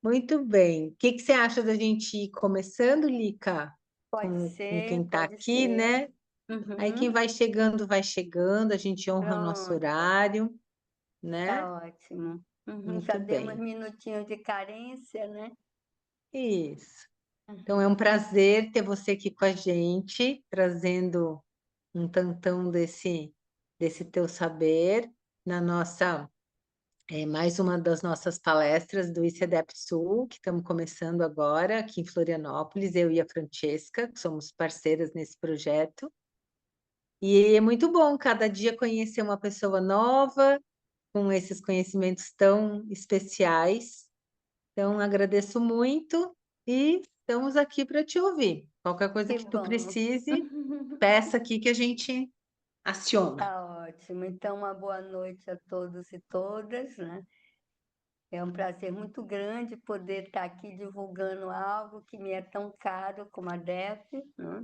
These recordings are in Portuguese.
Muito bem. O que que você acha da gente ir começando, Lica? Com quem está Pode aqui, ser. né? Aí quem Uhum. vai chegando, a gente honra o nosso Pronto, horário, né? tá ótimo. Uhum. Já Muito demos bem. minutinhos de carência, né? Isso. Então é um Uhum. prazer ter você aqui com a gente, trazendo um tantão desse teu saber na nossa, mais uma das nossas palestras do ICEDEP Sul, que estamos começando agora aqui em Florianópolis, eu e a Francesca, que somos parceiras nesse projeto. E é muito bom cada dia conhecer uma pessoa nova, com esses conhecimentos tão especiais. Então, agradeço muito e estamos aqui para te ouvir. Qualquer coisa Que que tu bom. precise, peça aqui que a gente aciona. Tá ótimo. Então, uma boa noite a todos e todas, né? É um prazer muito grande poder estar aqui divulgando algo que me é tão caro como a DEF, né?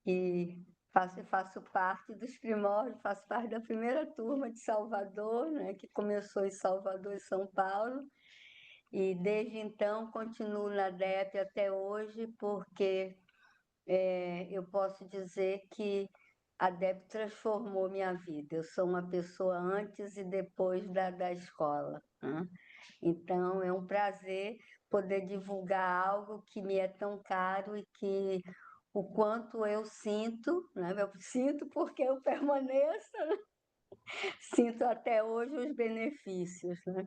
E faço parte dos primórdios, faço parte da primeira turma de Salvador, né? Que começou em Salvador e São Paulo. E desde então continuo na DEP até hoje, porque eu posso dizer que a DEP transformou minha vida. Eu sou uma pessoa antes e depois da escola, né? Então é um prazer poder divulgar algo que me é tão caro e que o quanto eu sinto, né? Eu sinto porque eu permaneço, né? Sinto até hoje os benefícios, né?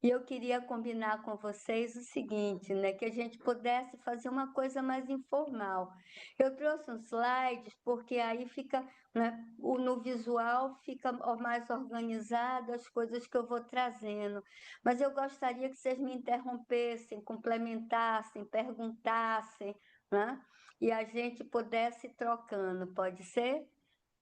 E eu queria combinar com vocês o seguinte, né, que a gente pudesse fazer uma coisa mais informal. Eu trouxe uns slides porque aí fica, né, no visual fica mais organizado as coisas que eu vou trazendo. Mas eu gostaria que vocês me interrompessem, complementassem, perguntassem, né? E a gente pudesse ir trocando, pode ser?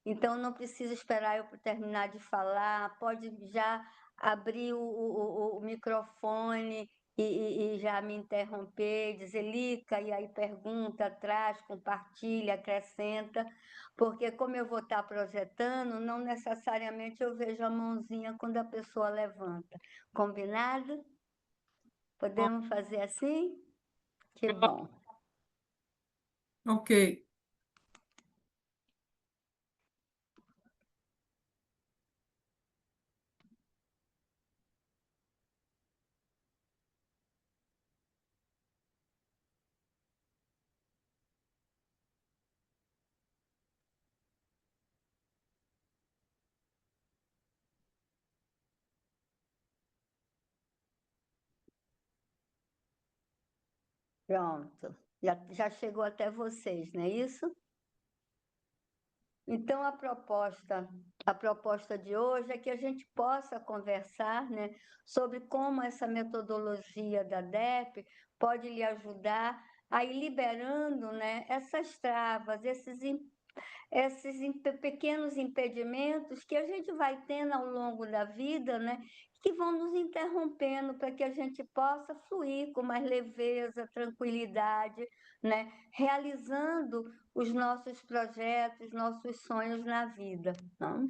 Então, não precisa esperar eu terminar de falar, pode já abrir o microfone e já me interromper, dizer, Lica, e aí pergunta, traz, compartilha, acrescenta, porque como eu vou estar projetando, não necessariamente eu vejo a mãozinha quando a pessoa levanta. Combinado? Podemos fazer assim? Que bom. Ok, Pronto. Já chegou até vocês, não é isso? Então, a proposta de hoje é que a gente possa conversar, né, sobre como essa metodologia da DEP pode lhe ajudar a ir liberando, né, essas travas, pequenos impedimentos que a gente vai tendo ao longo da vida, né, que vão nos interrompendo para que a gente possa fluir com mais leveza, tranquilidade, né, realizando os nossos projetos, nossos sonhos na vida. Não?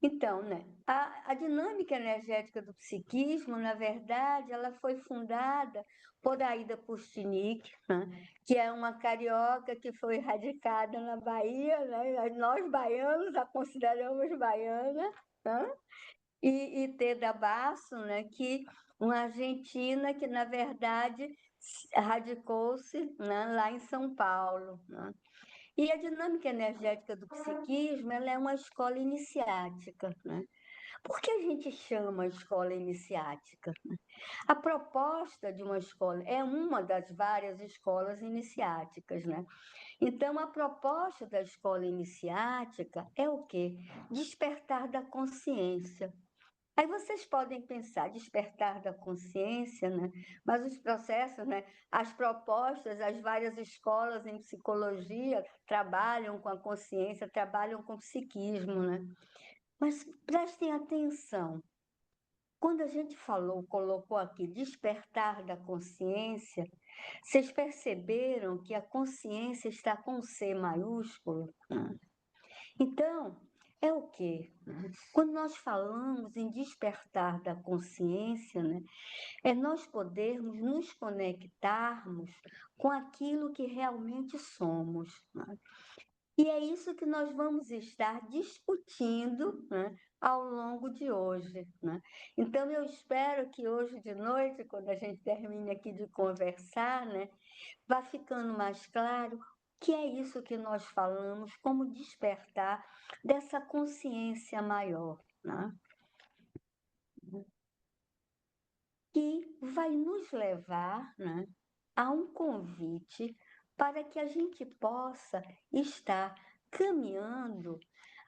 Então, né, a dinâmica energética do psiquismo, na verdade, ela foi fundada por Aida Pustinic, né, que é uma carioca que foi radicada na Bahia, né, nós baianos a consideramos baiana, né, e Teda Basso, né, que uma argentina que, na verdade, radicou-se, né, lá em São Paulo. Né. E a dinâmica energética do psiquismo, ela é uma escola iniciática, né? Por que a gente chama escola iniciática? A proposta de uma escola é uma das várias escolas iniciáticas, né? Então, a proposta da escola iniciática é o quê? Despertar da consciência. Aí vocês podem pensar, despertar da consciência, né? Mas os processos, né? As propostas, as várias escolas em psicologia trabalham com a consciência, trabalham com o psiquismo, né? Mas prestem atenção, quando a gente colocou aqui despertar da consciência, vocês perceberam que a consciência está com C maiúsculo? Então, é o quê? Quando nós falamos em despertar da consciência, né, é nós podermos nos conectarmos com aquilo que realmente somos, né? E é isso que nós vamos estar discutindo, né, ao longo de hoje, né? Então, eu espero que hoje de noite, quando a gente termine aqui de conversar, né, vá ficando mais claro que é isso que nós falamos, como despertar dessa consciência maior, né? Que vai nos levar, né, a um convite para que a gente possa estar caminhando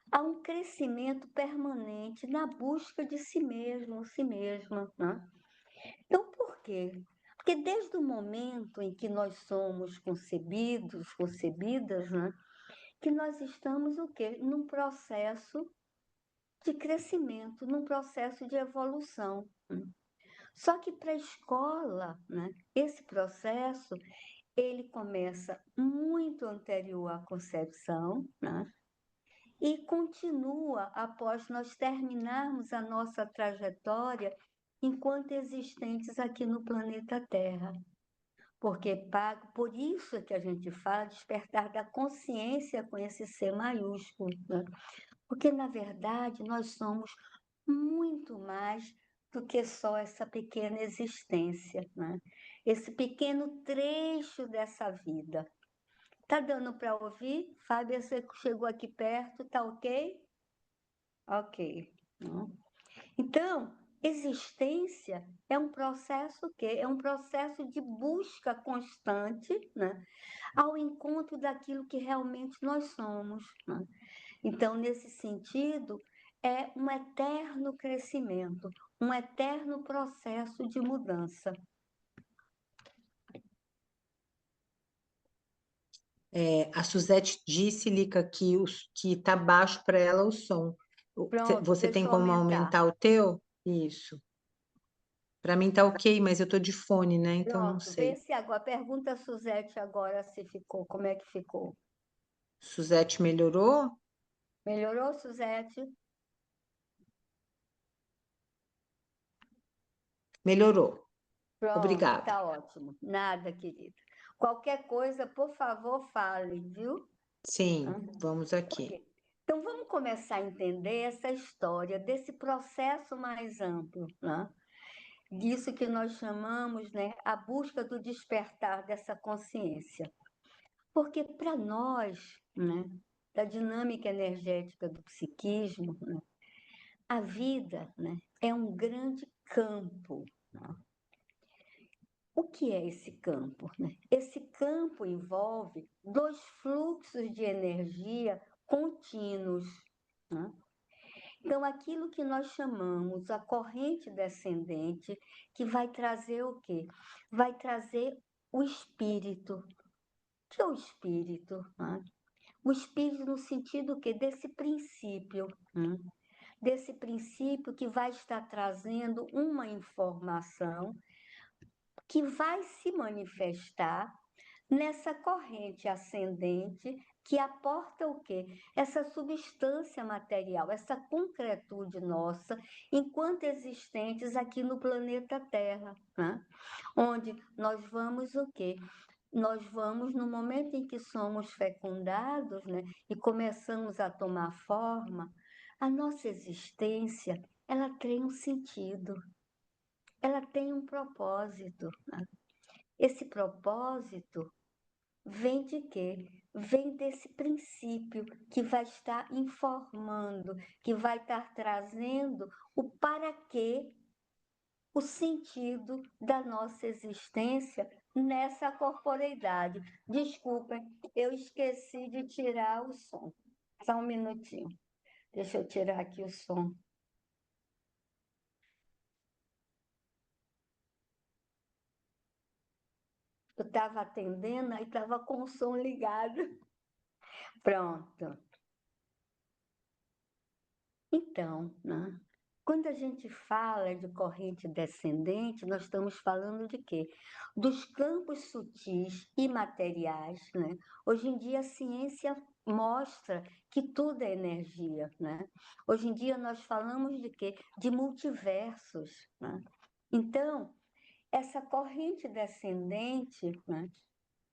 a um crescimento permanente na busca de si mesmo, si mesma, né? Então, por quê? Porque desde o momento em que nós somos concebidos, concebidas, né, que nós estamos o quê? Num processo de crescimento, num processo de evolução. Só que para a escola, né, esse processo ele começa muito anterior à concepção, né, e continua após nós terminarmos a nossa trajetória enquanto existentes aqui no planeta Terra. Porque por isso é que a gente fala despertar da consciência com esse C maiúsculo, né? Porque, na verdade, nós somos muito mais do que só essa pequena existência, né? Esse pequeno trecho dessa vida. Tá dando para ouvir? Fábio, você chegou aqui perto, tá ok? Ok. Então, existência é um processo o quê? É um processo de busca constante, né, ao encontro daquilo que realmente nós somos, né? Então, nesse sentido, é um eterno crescimento, um eterno processo de mudança. A Suzete disse, Lica, que tá baixo para ela o som. Pronto, Você deixa tem eu como aumentar. aumentar o teu? Isso. Para mim tá ok, mas eu tô de fone, né? Então não Pronto, vê sei. se agora. Pergunta a Suzete agora se ficou, como é que ficou. Suzete melhorou? Melhorou, Suzete? Melhorou. Pronto, Obrigada. tá ótimo. Nada, querida. Qualquer coisa, por favor, fale, viu? Sim, vamos aqui. Ok. Então, vamos começar a entender essa história desse processo mais amplo, né? Disso que nós chamamos, né, a busca do despertar dessa consciência. Porque para nós, né, da dinâmica energética do psiquismo, né, a vida, né, é um grande campo, né? O que é esse campo, né? Esse campo envolve dois fluxos de energia contínuos, né? Então, aquilo que nós chamamos a corrente descendente, que vai trazer o quê? Vai trazer o espírito. O que é o espírito? Né? O espírito no sentido que desse princípio, né? Desse princípio que vai estar trazendo uma informação que vai se manifestar nessa corrente ascendente que aporta o quê? Essa substância material, essa concretude nossa, enquanto existentes aqui no planeta Terra, né? Onde nós vamos o quê? Nós vamos, no momento em que somos fecundados, né, e começamos a tomar forma, a nossa existência, ela tem um sentido, ela tem um propósito, né? Esse propósito vem de quê? Vem desse princípio que vai estar informando, que vai estar trazendo o para quê, o sentido da nossa existência nessa corporeidade. Desculpem, eu esqueci de tirar o som. Só um minutinho. Deixa eu tirar aqui o som. Eu estava atendendo e estava com o som ligado. Pronto. Então, né? Quando a gente fala de corrente descendente, nós estamos falando de quê? Dos campos sutis e materiais, né? Hoje em dia a ciência mostra que tudo é energia, né? Hoje em dia nós falamos de quê? De multiversos, né? Então, essa corrente descendente, né,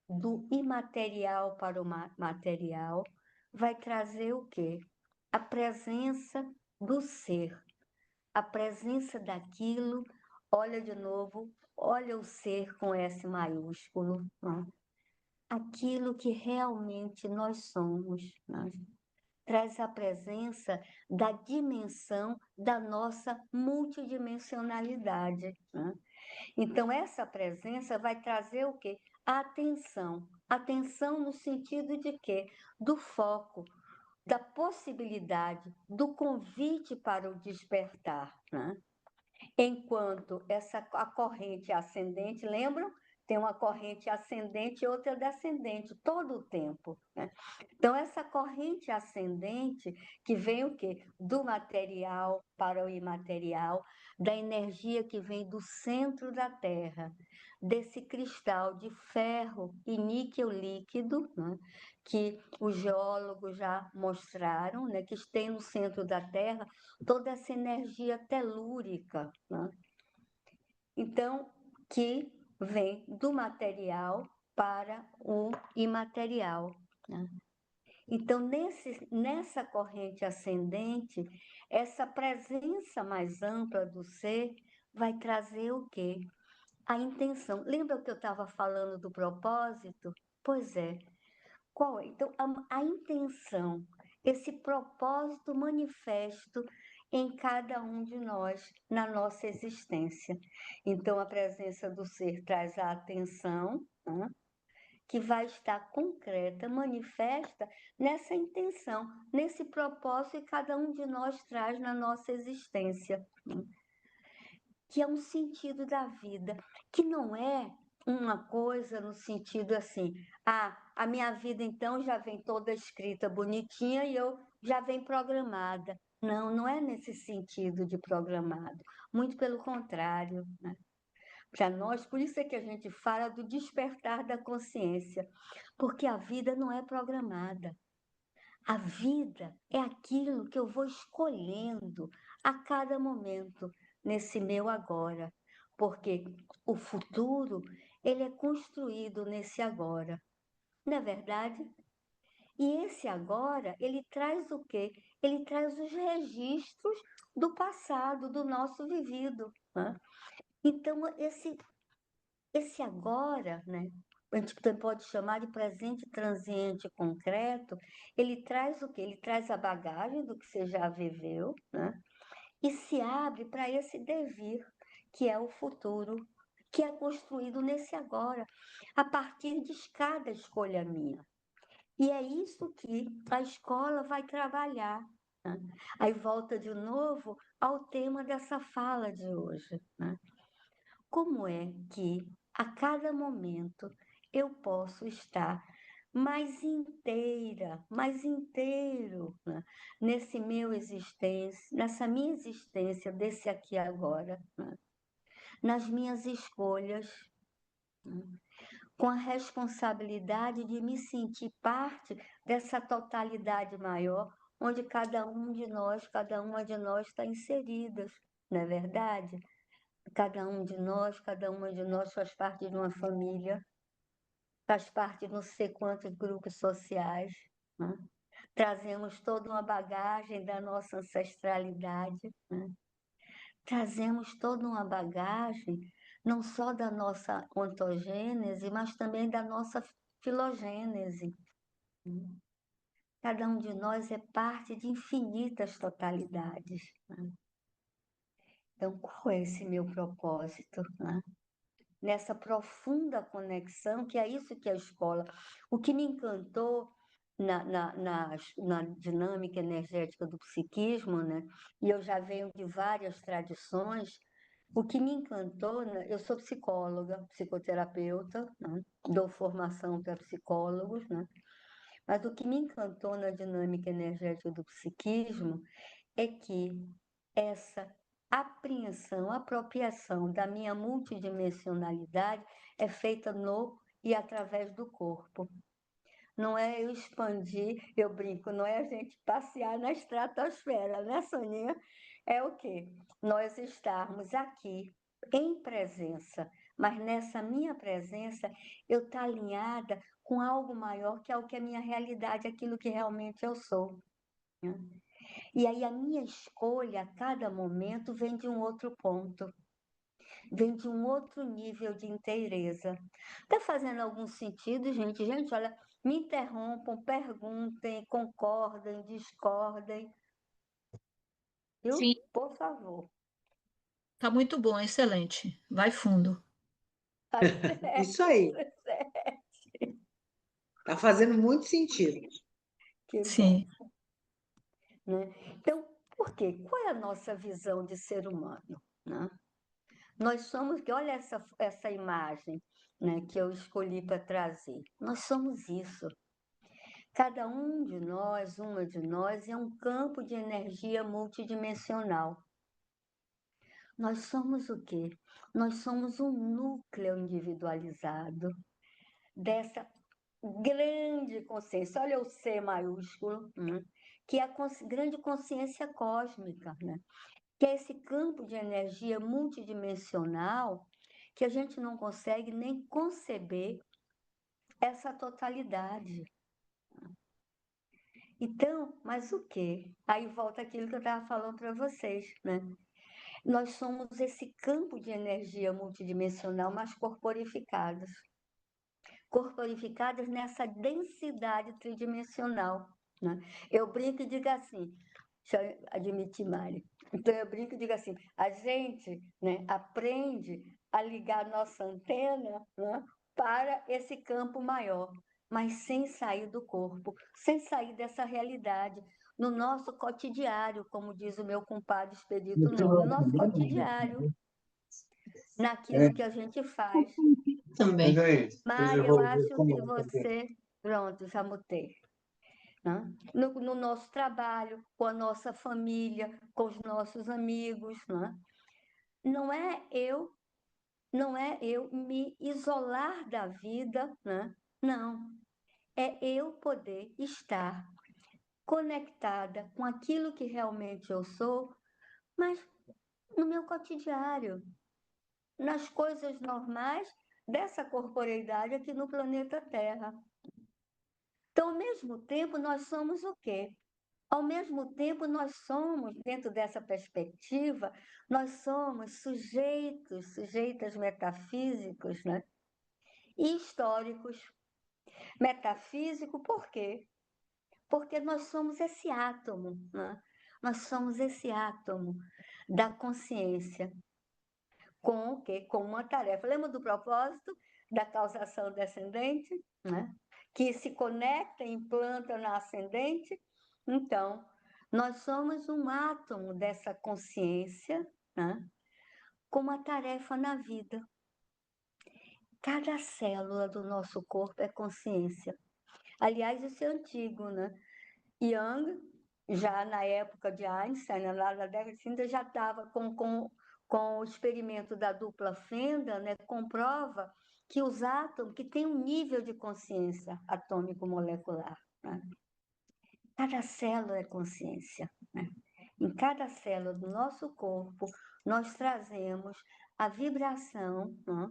do imaterial para o material vai trazer o quê? A presença do ser, a presença daquilo, olha de novo, olha o ser com S maiúsculo, né? Aquilo que realmente nós somos, né? Traz a presença da dimensão da nossa multidimensionalidade, né? Então, essa presença vai trazer o quê? A atenção. Atenção no sentido de quê? Do foco, da possibilidade, do convite para o despertar, né? Enquanto a corrente ascendente, lembram? Tem uma corrente ascendente e outra descendente, todo o tempo, né? Então, essa corrente ascendente, que vem o quê? Do material para o imaterial, da energia que vem do centro da Terra, desse cristal de ferro e níquel líquido, né? Que os geólogos já mostraram, né? Que tem no centro da Terra toda essa energia telúrica, né? Então, que vem do material para o imaterial, né? Então, nessa corrente ascendente, essa presença mais ampla do ser vai trazer o quê? A intenção. Lembra que eu estava falando do propósito? Pois é. Qual é? Então, a intenção, esse propósito manifesto em cada um de nós, na nossa existência. Então, a presença do ser traz a atenção, né? Que vai estar concreta, manifesta nessa intenção, nesse propósito que cada um de nós traz na nossa existência, né? Que é um sentido da vida, que não é uma coisa no sentido assim, a minha vida então já vem toda escrita bonitinha e eu já vem programada. Não, não é nesse sentido de programado, muito pelo contrário, né? Para nós, por isso é que a gente fala do despertar da consciência, porque a vida não é programada. A vida é aquilo que eu vou escolhendo a cada momento, nesse meu agora, porque o futuro, ele é construído nesse agora, não é verdade? E esse agora, ele traz o quê? Ele traz os registros do passado, do nosso vivido, né? Então, esse agora, né? A gente pode chamar de presente transiente concreto, ele traz o quê? Ele traz a bagagem do que você já viveu, né? E se abre para esse devir, que é o futuro, que é construído nesse agora, a partir de cada escolha minha. E é isso que a escola vai trabalhar, né? Aí volta de novo ao tema dessa fala de hoje, né? Como é que a cada momento eu posso estar mais inteira, mais inteiro, né? Nesse meu existência, nessa minha existência desse aqui e agora, né? Nas minhas escolhas, né? Com a responsabilidade de me sentir parte dessa totalidade maior, onde cada uma de nós está inseridas, não é verdade? Cada um de nós, cada uma de nós faz parte de uma família, faz parte de não sei quantos grupos sociais, né? Trazemos toda uma bagagem da nossa ancestralidade, né? Trazemos toda uma bagagem, não só da nossa ontogênese, mas também da nossa filogênese, né? Cada um de nós é parte de infinitas totalidades, né? Então, qual é esse meu propósito, né? Nessa profunda conexão, que é isso que é a escola. O que me encantou na dinâmica energética do psiquismo, né? E eu já venho de várias tradições, o que me encantou, né? Eu sou psicóloga, psicoterapeuta, né? Dou formação para psicólogos, né? Mas o que me encantou na dinâmica energética do psiquismo é que essa apreensão, apropriação da minha multidimensionalidade é feita no e através do corpo. Não é eu expandir, eu brinco, não é a gente passear na estratosfera, né, Soninha? É o quê? Nós estarmos aqui em presença, mas nessa minha presença eu estar alinhada com algo maior, que é o que é a minha realidade, aquilo que realmente eu sou, né? E aí a minha escolha a cada momento vem de um outro ponto, vem de um outro nível de inteireza. Está fazendo algum sentido, gente? Gente, olha, me interrompam, perguntem, concordem, discordem, viu? Sim, Por favor. tá muito bom, excelente. Vai fundo. Tá certo, Isso aí, tá certo. tá fazendo muito sentido. Que bom, Sim. né? Então, por quê? Qual é a nossa visão de ser humano, né? Nós somos, olha essa imagem, né, que eu escolhi para trazer. Nós somos isso. Cada um de nós, uma de nós, é um campo de energia multidimensional. Nós somos o quê? Nós somos um núcleo individualizado dessa grande consciência. Olha o C maiúsculo, né? Que é a grande consciência cósmica, né? Que é esse campo de energia multidimensional que a gente não consegue nem conceber essa totalidade. Então, mas o quê? Aí volta aquilo que eu estava falando para vocês, né? Nós somos esse campo de energia multidimensional, mas corporificados. Corporificados nessa densidade tridimensional, né? Eu brinco e digo assim, deixa eu admitir, Mari. Então, eu brinco e digo assim, a gente, né, aprende a ligar nossa antena, né, para esse campo maior, mas sem sair do corpo, sem sair dessa realidade, no nosso cotidiário, como diz o meu compadre Expedito Nunes, no nosso cotidiário, naquilo que a gente faz. Também. Mari, eu acho que você... Pronto, já mutei. Né? No nosso trabalho, com a nossa família, com os nossos amigos, né? Não é eu, não é eu me isolar da vida, né? Não, é eu poder estar conectada com aquilo que realmente eu sou, mas no meu cotidiário, nas coisas normais dessa corporeidade aqui no planeta Terra. Então, ao mesmo tempo, nós somos o quê? Ao mesmo tempo, nós somos, dentro dessa perspectiva, nós somos sujeitos, sujeitas metafísicos, né? E históricos. Metafísico, por quê? Porque nós somos esse átomo, né? Nós somos esse átomo da consciência, com o quê? Com uma tarefa. Lembra do propósito da causação descendente, né? Que se conecta e implanta na ascendente? Então, nós somos um átomo dessa consciência, né? Com uma tarefa na vida. Cada célula do nosso corpo é consciência. Aliás, isso é antigo, né? Young, já na época de Einstein, lá na década de 30, já estava com o experimento da dupla fenda, né? Comprova que os átomos, que têm um nível de consciência atômico-molecular, né? Cada célula é consciência, né? Em cada célula do nosso corpo, nós trazemos a vibração, né?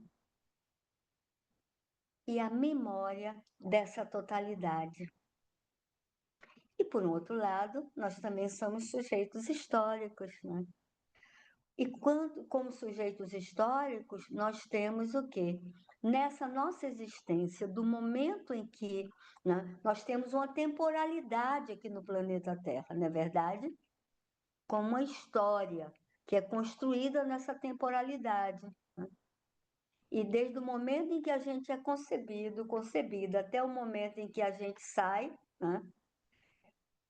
E a memória dessa totalidade. E, por outro lado, nós também somos sujeitos históricos, né? E como sujeitos históricos, nós temos o quê? Nessa nossa existência, do momento em que, né, nós temos uma temporalidade aqui no planeta Terra, não é verdade? Com uma história que é construída nessa temporalidade, né? E desde o momento em que a gente é concebido, concebida, até o momento em que a gente sai, né,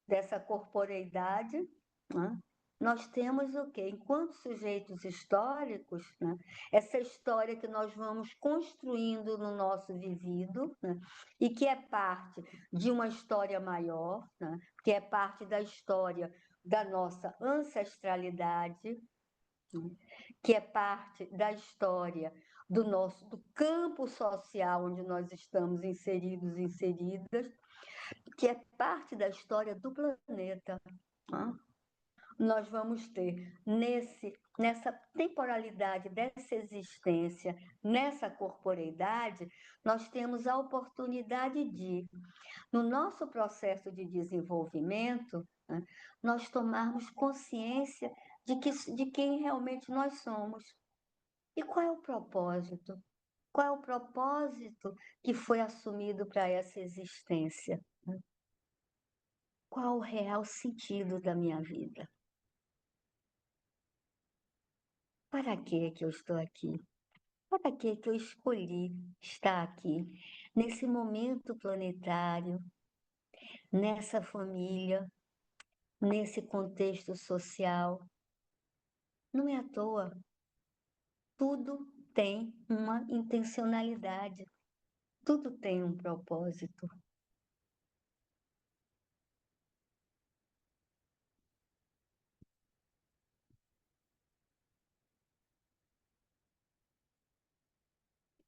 dessa corporeidade, né, nós temos o quê? Enquanto sujeitos históricos, né, essa história que nós vamos construindo no nosso vivido, né, e que é parte de uma história maior, né, que é parte da história da nossa ancestralidade, que é parte da história do campo social onde nós estamos inseridos e inseridas, que é parte da história do planeta. Nós vamos ter nessa temporalidade dessa existência, nessa corporeidade, nós temos a oportunidade de, no nosso processo de desenvolvimento, né, nós tomarmos consciência de quem realmente nós somos. E qual é o propósito? Qual é o propósito que foi assumido para essa existência? Qual o real sentido da minha vida? Para que eu estou aqui? Para que eu escolhi estar aqui, nesse momento planetário, nessa família, nesse contexto social? Não é à toa. Tudo tem uma intencionalidade, tudo tem um propósito.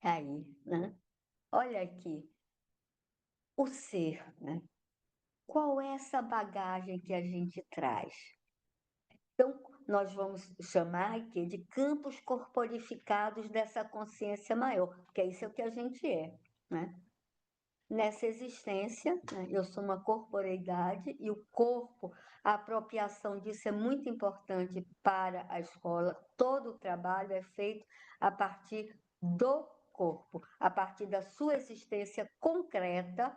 Aí, né? Olha aqui, o ser, né? Qual é essa bagagem que a gente traz? Então, nós vamos chamar aqui de campos corporificados dessa consciência maior, porque isso é o que a gente é, né? Nessa existência, né, eu sou uma corporeidade e o corpo, a apropriação disso é muito importante para a escola. Todo o trabalho é feito a partir do corpo, a partir da sua existência concreta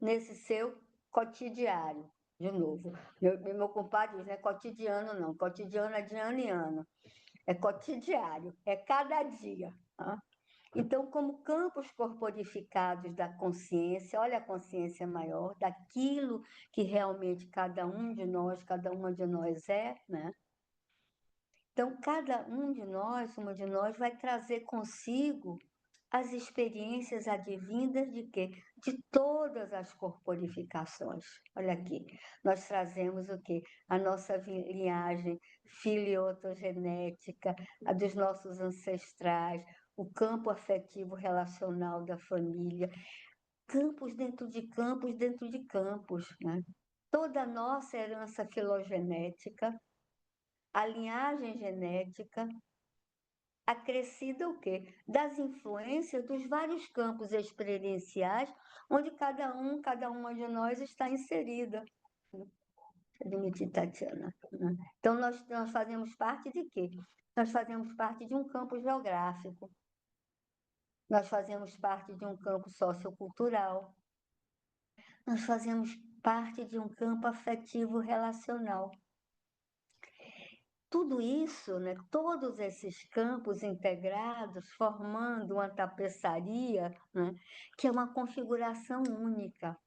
nesse seu cotidiano. De novo, meu compadre diz, não é cotidiano não, cotidiano é de ano em ano, é cotidiário, é cada dia. Tá? Então, como campos corporificados da consciência, olha a consciência maior, daquilo que realmente cada um de nós, cada uma de nós é, né? Então, cada um de nós, uma de nós, vai trazer consigo as experiências advindas de quê? De todas as corporificações. Olha aqui, nós trazemos o quê? A nossa linhagem filiotogenética, a dos nossos ancestrais, o campo afetivo relacional da família, campos dentro de campos, né? Toda a nossa herança filogenética, a linhagem genética, acrescida o quê? Das influências dos vários campos experienciais, onde cada uma de nós está inserida. Admitir, Tatiana. Então, nós fazemos parte de quê? Nós fazemos parte de um campo geográfico. Nós fazemos parte de um campo sociocultural. Nós fazemos parte de um campo afetivo relacional. Tudo isso, né, todos esses campos integrados, formando uma tapeçaria, né, que é uma configuração única.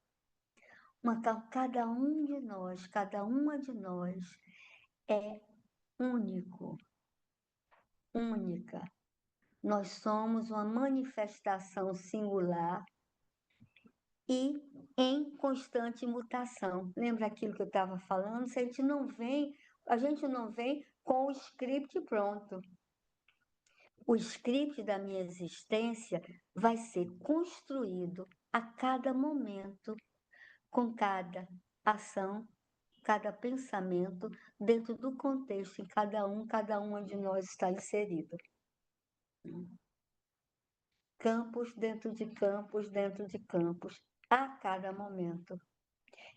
Cada um de nós, cada uma de nós é único, única. Nós somos uma manifestação singular e em constante mutação. Lembra aquilo que eu estava falando? Se a gente não vem com o script pronto. O script da minha existência vai ser construído a cada momento, com cada ação, cada pensamento, dentro do contexto em cada uma de nós está inserido. Campos dentro de campos, a cada momento.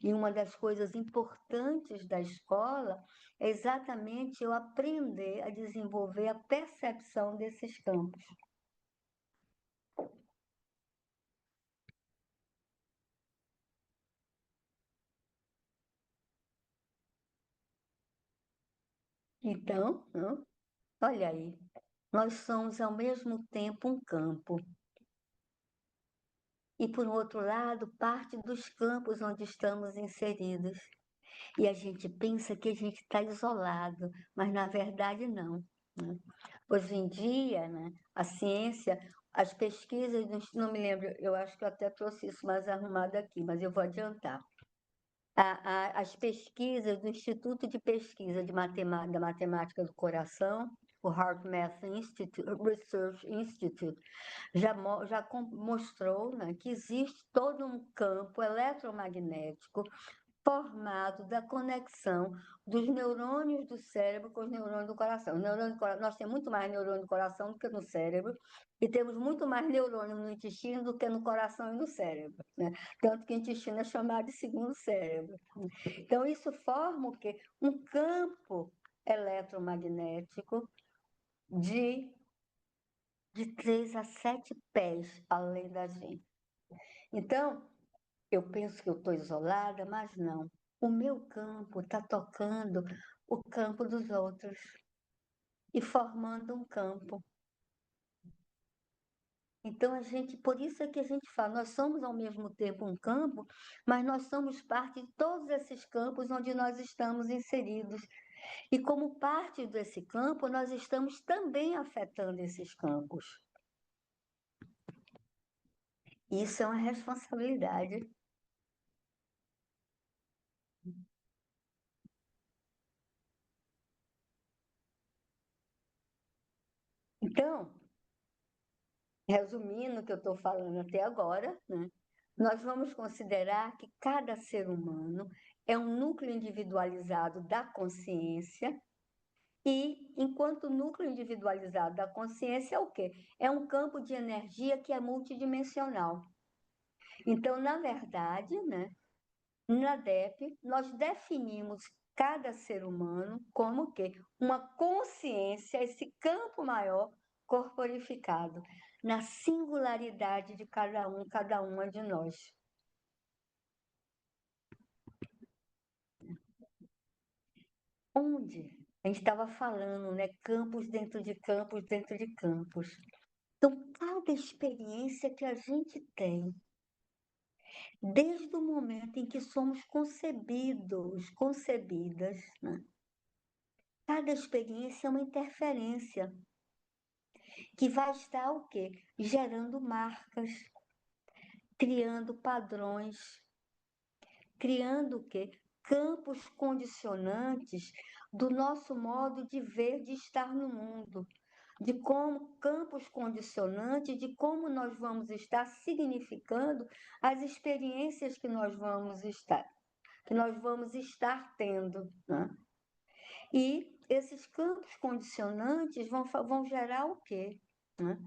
E uma das coisas importantes da escola é exatamente eu aprender a desenvolver a percepção desses campos. Então, olha aí, nós somos ao mesmo tempo um campo. E, por outro lado, parte dos campos onde estamos inseridos. E a gente pensa que a gente está isolado, mas na verdade não. Né? Hoje em dia, né, a ciência, as pesquisas, não me lembro, eu acho que eu até trouxe isso mais arrumado aqui, mas eu vou adiantar. As pesquisas do Instituto de Pesquisa da Matemática do Coração, o HeartMath Research Institute, já mostrou, né, que existe todo um campo eletromagnético formado da conexão dos neurônios do cérebro com os neurônios do coração. Nós temos muito mais neurônio no coração do que no cérebro, e temos muito mais neurônio no intestino do que no coração e no cérebro, né? Tanto que o intestino é chamado de segundo cérebro. Então, isso forma o quê? Um campo eletromagnético de 3 a 7 pés além da gente. Então, eu penso que eu estou isolada, mas não. O meu campo está tocando o campo dos outros e formando um campo. Então, por isso é que a gente fala, nós somos ao mesmo tempo um campo, mas nós somos parte de todos esses campos onde nós estamos inseridos. E como parte desse campo, nós estamos também afetando esses campos. Isso é uma responsabilidade. Então, resumindo o que eu estou falando até agora, né, nós vamos considerar que cada ser humano é um núcleo individualizado da consciência e, enquanto núcleo individualizado da consciência, é o quê? É um campo de energia que é multidimensional. Então, na verdade, né, na DEP, nós definimos cada ser humano como que uma consciência, esse campo maior corporificado, na singularidade de cada uma de nós. Onde? A gente estava falando, né? Campos dentro de campos dentro de campos. Então, cada experiência que a gente tem, desde o momento em que somos concebidas, né? Cada experiência é uma interferência que vai estar o quê? Gerando marcas, criando padrões, criando o quê? Campos condicionantes do nosso modo de ver, de estar no mundo, de como campos condicionantes de como nós vamos estar significando as experiências que nós vamos estar tendo, né? E esses campos condicionantes vão gerar o quê? Né?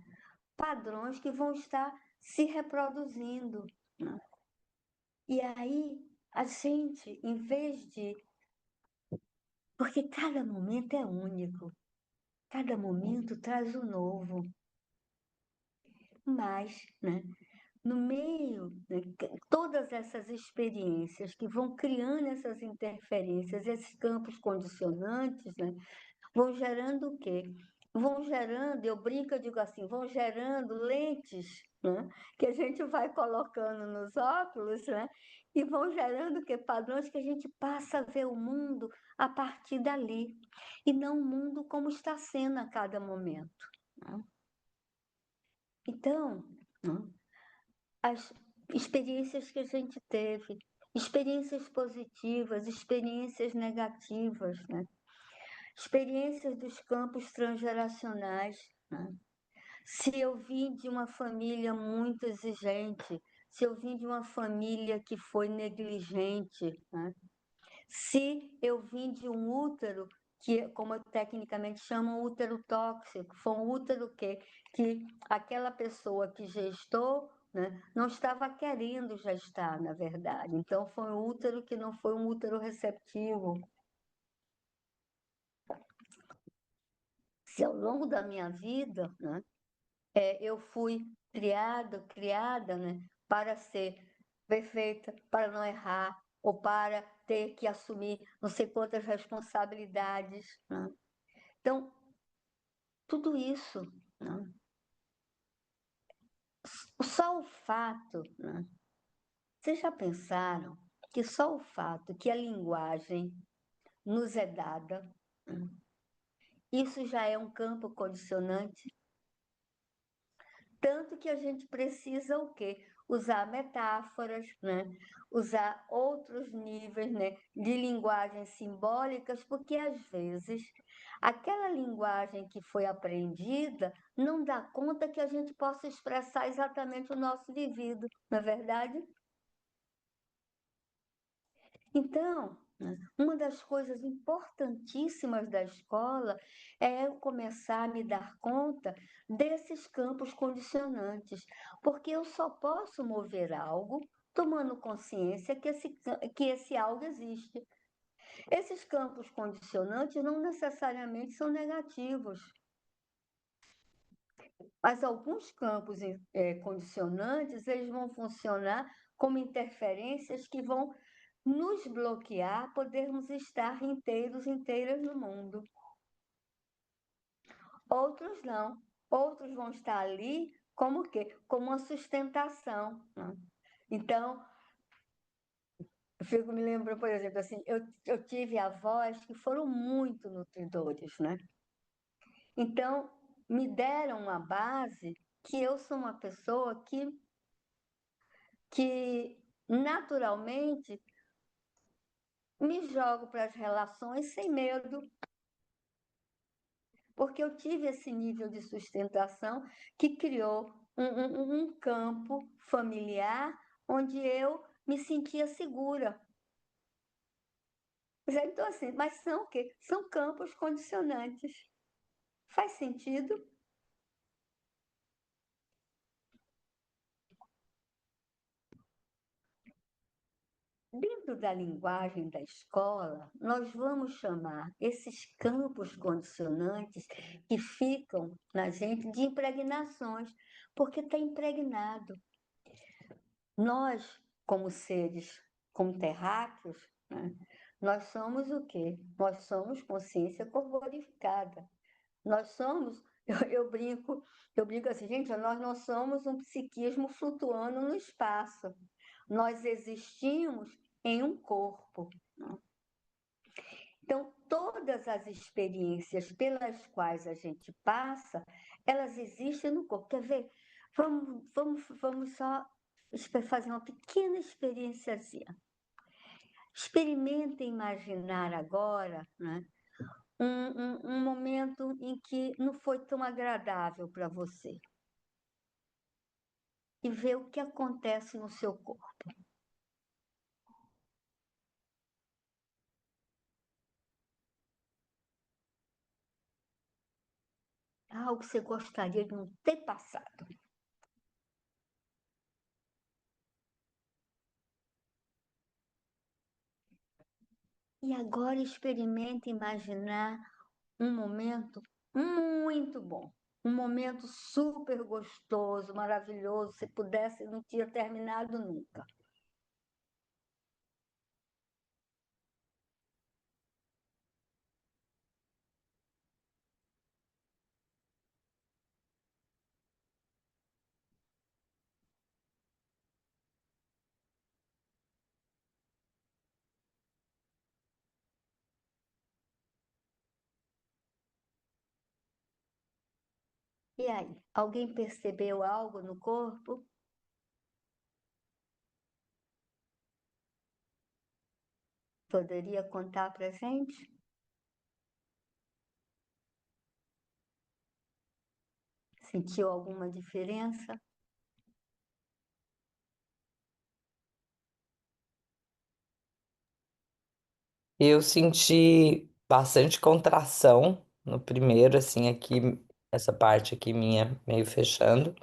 Padrões que vão estar se reproduzindo, né? E aí, a gente, em vez de. Porque cada momento é único, cada momento traz o novo. Mas, né, no meio, né, todas essas experiências que vão criando essas interferências, esses campos condicionantes, né, vão gerando o quê? Vão gerando, eu brinco, eu digo assim, vão gerando lentes, né, que a gente vai colocando nos óculos, né, e vão gerando o quê? Padrões que a gente passa a ver o mundo a partir dali, e não o mundo como está sendo a cada momento, né? Então, né, as experiências que a gente teve, experiências positivas, experiências negativas, né? Experiências dos campos transgeracionais, né? Se eu vim de uma família muito exigente, se eu vim de uma família que foi negligente, né? Se eu vim de um útero que, como eu tecnicamente chamo, um útero tóxico, foi um útero que aquela pessoa que gestou, né, não estava querendo gestar, na verdade. Então, foi um útero que não foi um útero receptivo. Se ao longo da minha vida, né, eu fui criada, né, para ser perfeita, para não errar, ou para ter que assumir não sei quantas responsabilidades, né? Então, tudo isso, né? Só o fato, né? Vocês já pensaram que só o fato que a linguagem nos é dada, né? Isso já é um campo condicionante? Tanto que a gente precisa o quê? Usar metáforas, né? Usar outros níveis, né, de linguagens simbólicas, porque às vezes aquela linguagem que foi aprendida não dá conta que a gente possa expressar exatamente o nosso vivido, não é verdade? Então, né, uma das coisas importantíssimas da escola é eu começar a me dar conta desses campos condicionantes, porque eu só posso mover algo tomando consciência que esse algo existe. Esses campos condicionantes não necessariamente são negativos, mas alguns campos condicionantes eles vão funcionar como interferências que vão nos bloquear podermos estar inteiros, inteiras no mundo. Outros não. Outros vão estar ali como o quê? Como uma sustentação. Né? Então, eu fico me lembrando, por exemplo, assim, eu tive avós que foram muito nutridores, né? Então, me deram uma base que eu sou uma pessoa que naturalmente me jogo para as relações sem medo, porque eu tive esse nível de sustentação que criou um campo familiar onde eu me sentia segura. Então, assim, mas são o quê? São campos condicionantes. Faz sentido? Dentro da linguagem da escola, nós vamos chamar esses campos condicionantes que ficam na gente de impregnações, porque está impregnado. Nós, como seres, como terráqueos, né, nós somos o quê? Nós somos consciência corporificada. Nós somos, eu brinco assim, gente, nós não somos um psiquismo flutuando no espaço. Nós existimos em um corpo. Né? Então, todas as experiências pelas quais a gente passa, elas existem no corpo. Quer ver? Vamos só fazer uma pequena experiênciazinha. Experimente imaginar agora, né, um momento em que não foi tão agradável para você. E ver o que acontece no seu corpo. Algo que você gostaria de não ter passado. E agora experimente imaginar um momento muito bom. Um momento super gostoso, maravilhoso. Se pudesse, não tinha terminado nunca. E aí, alguém percebeu algo no corpo? Poderia contar para gente? Sentiu alguma diferença? Eu senti bastante contração no primeiro, assim, aqui, essa parte aqui minha meio fechando.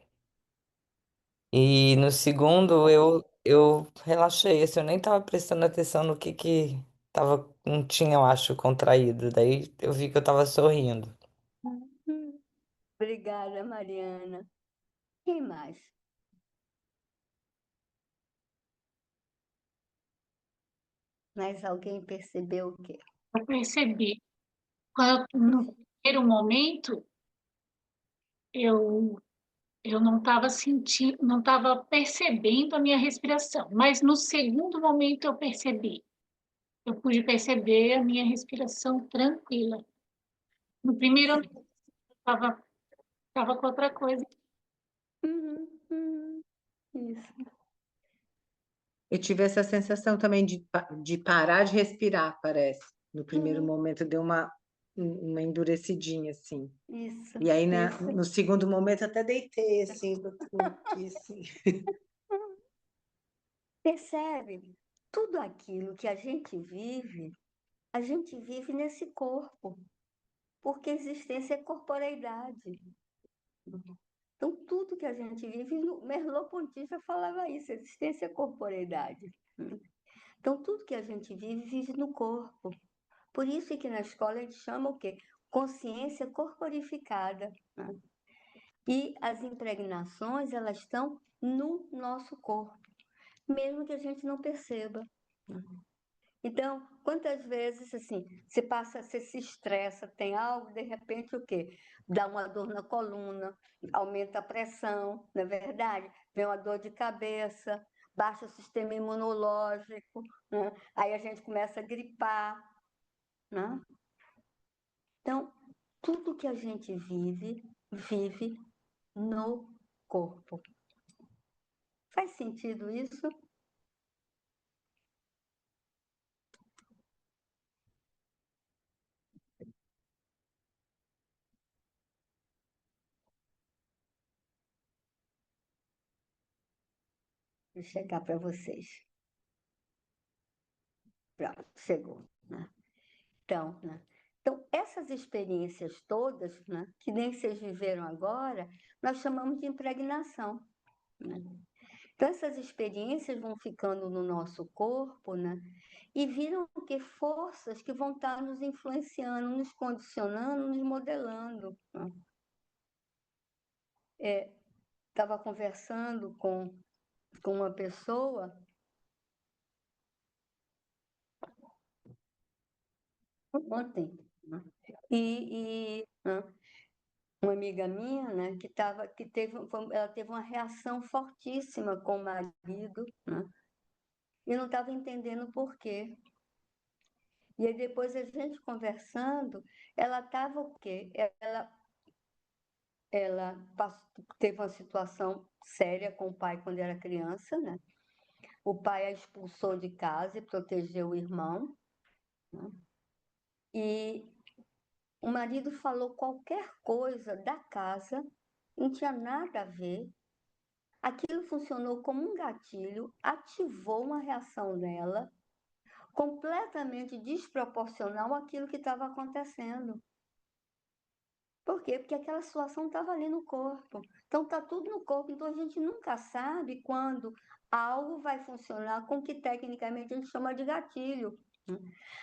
E no segundo eu relaxei, assim, eu nem tava prestando atenção no que tava, não tinha, eu acho, contraído. Daí eu vi que eu tava sorrindo. Obrigada, Mariana. Quem mais? Mas alguém percebeu o quê? Eu percebi. No primeiro momento, eu, eu não estava sentindo, não estava percebendo a minha respiração, mas no segundo momento eu percebi. Eu pude perceber a minha respiração tranquila. No primeiro eu estava com outra coisa. Isso. Eu tive essa sensação também de parar de respirar, parece. No primeiro momento deu uma endurecidinha, assim. Isso. E aí, Isso. no segundo momento, até deitei, assim, aqui, assim. Percebe? Tudo aquilo que a gente vive nesse corpo, porque a existência é corporeidade. Então, tudo que a gente vive, Merleau-Ponty já falava isso, existência é corporeidade. Então, tudo que a gente vive no corpo. Por isso é que na escola a gente chama o quê? Consciência corporificada. Né? E as impregnações, elas estão no nosso corpo, mesmo que a gente não perceba. Então, quantas vezes, assim, você se estressa, tem algo, de repente o quê? Dá uma dor na coluna, aumenta a pressão, não é verdade? Vem uma dor de cabeça, baixa o sistema imunológico, né? Aí a gente começa a gripar, né? Então, tudo que a gente vive no corpo. Faz sentido isso? Vou chegar para vocês. Pronto, chegou. Né? Então, essas experiências todas, né, que nem vocês viveram agora, nós chamamos de impregnação. Né? Então, essas experiências vão ficando no nosso corpo, né, e viram que forças que vão estar nos influenciando, nos condicionando, nos modelando. Né? Estava conversando com uma pessoa ontem, né? Né, uma amiga minha, né, ela teve uma reação fortíssima com o marido, né, e não estava entendendo por quê. E aí depois a gente conversando, ela estava o quê? Teve uma situação séria com o pai quando era criança, né? O pai a expulsou de casa e protegeu o irmão, né? E o marido falou qualquer coisa da casa, não tinha nada a ver. Aquilo funcionou como um gatilho, ativou uma reação nela, completamente desproporcional àquilo que estava acontecendo. Por quê? Porque aquela situação estava ali no corpo. Então, está tudo no corpo. Então, a gente nunca sabe quando algo vai funcionar com o que tecnicamente a gente chama de gatilho, né?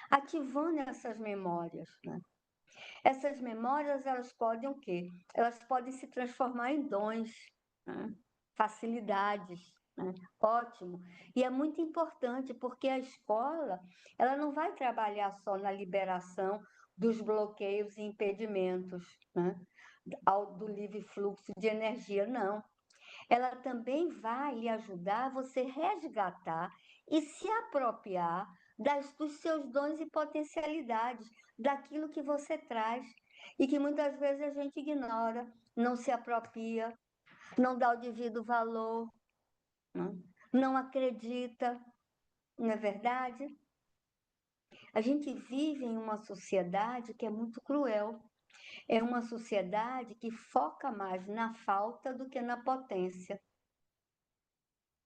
Ativando essas memórias. Né? Essas memórias, elas podem o quê? Elas podem se transformar em dons, né? Facilidades. Né? Ótimo. E é muito importante, porque a escola, ela não vai trabalhar só na liberação dos bloqueios e impedimentos, né? Do livre fluxo de energia, não. Ela também vai lhe ajudar a você resgatar e se apropriar dos seus dons e potencialidades, daquilo que você traz e que muitas vezes a gente ignora, não se apropria, não dá o devido valor, não acredita, não é verdade? A gente vive em uma sociedade que é muito cruel. É uma sociedade que foca mais na falta do que na potência.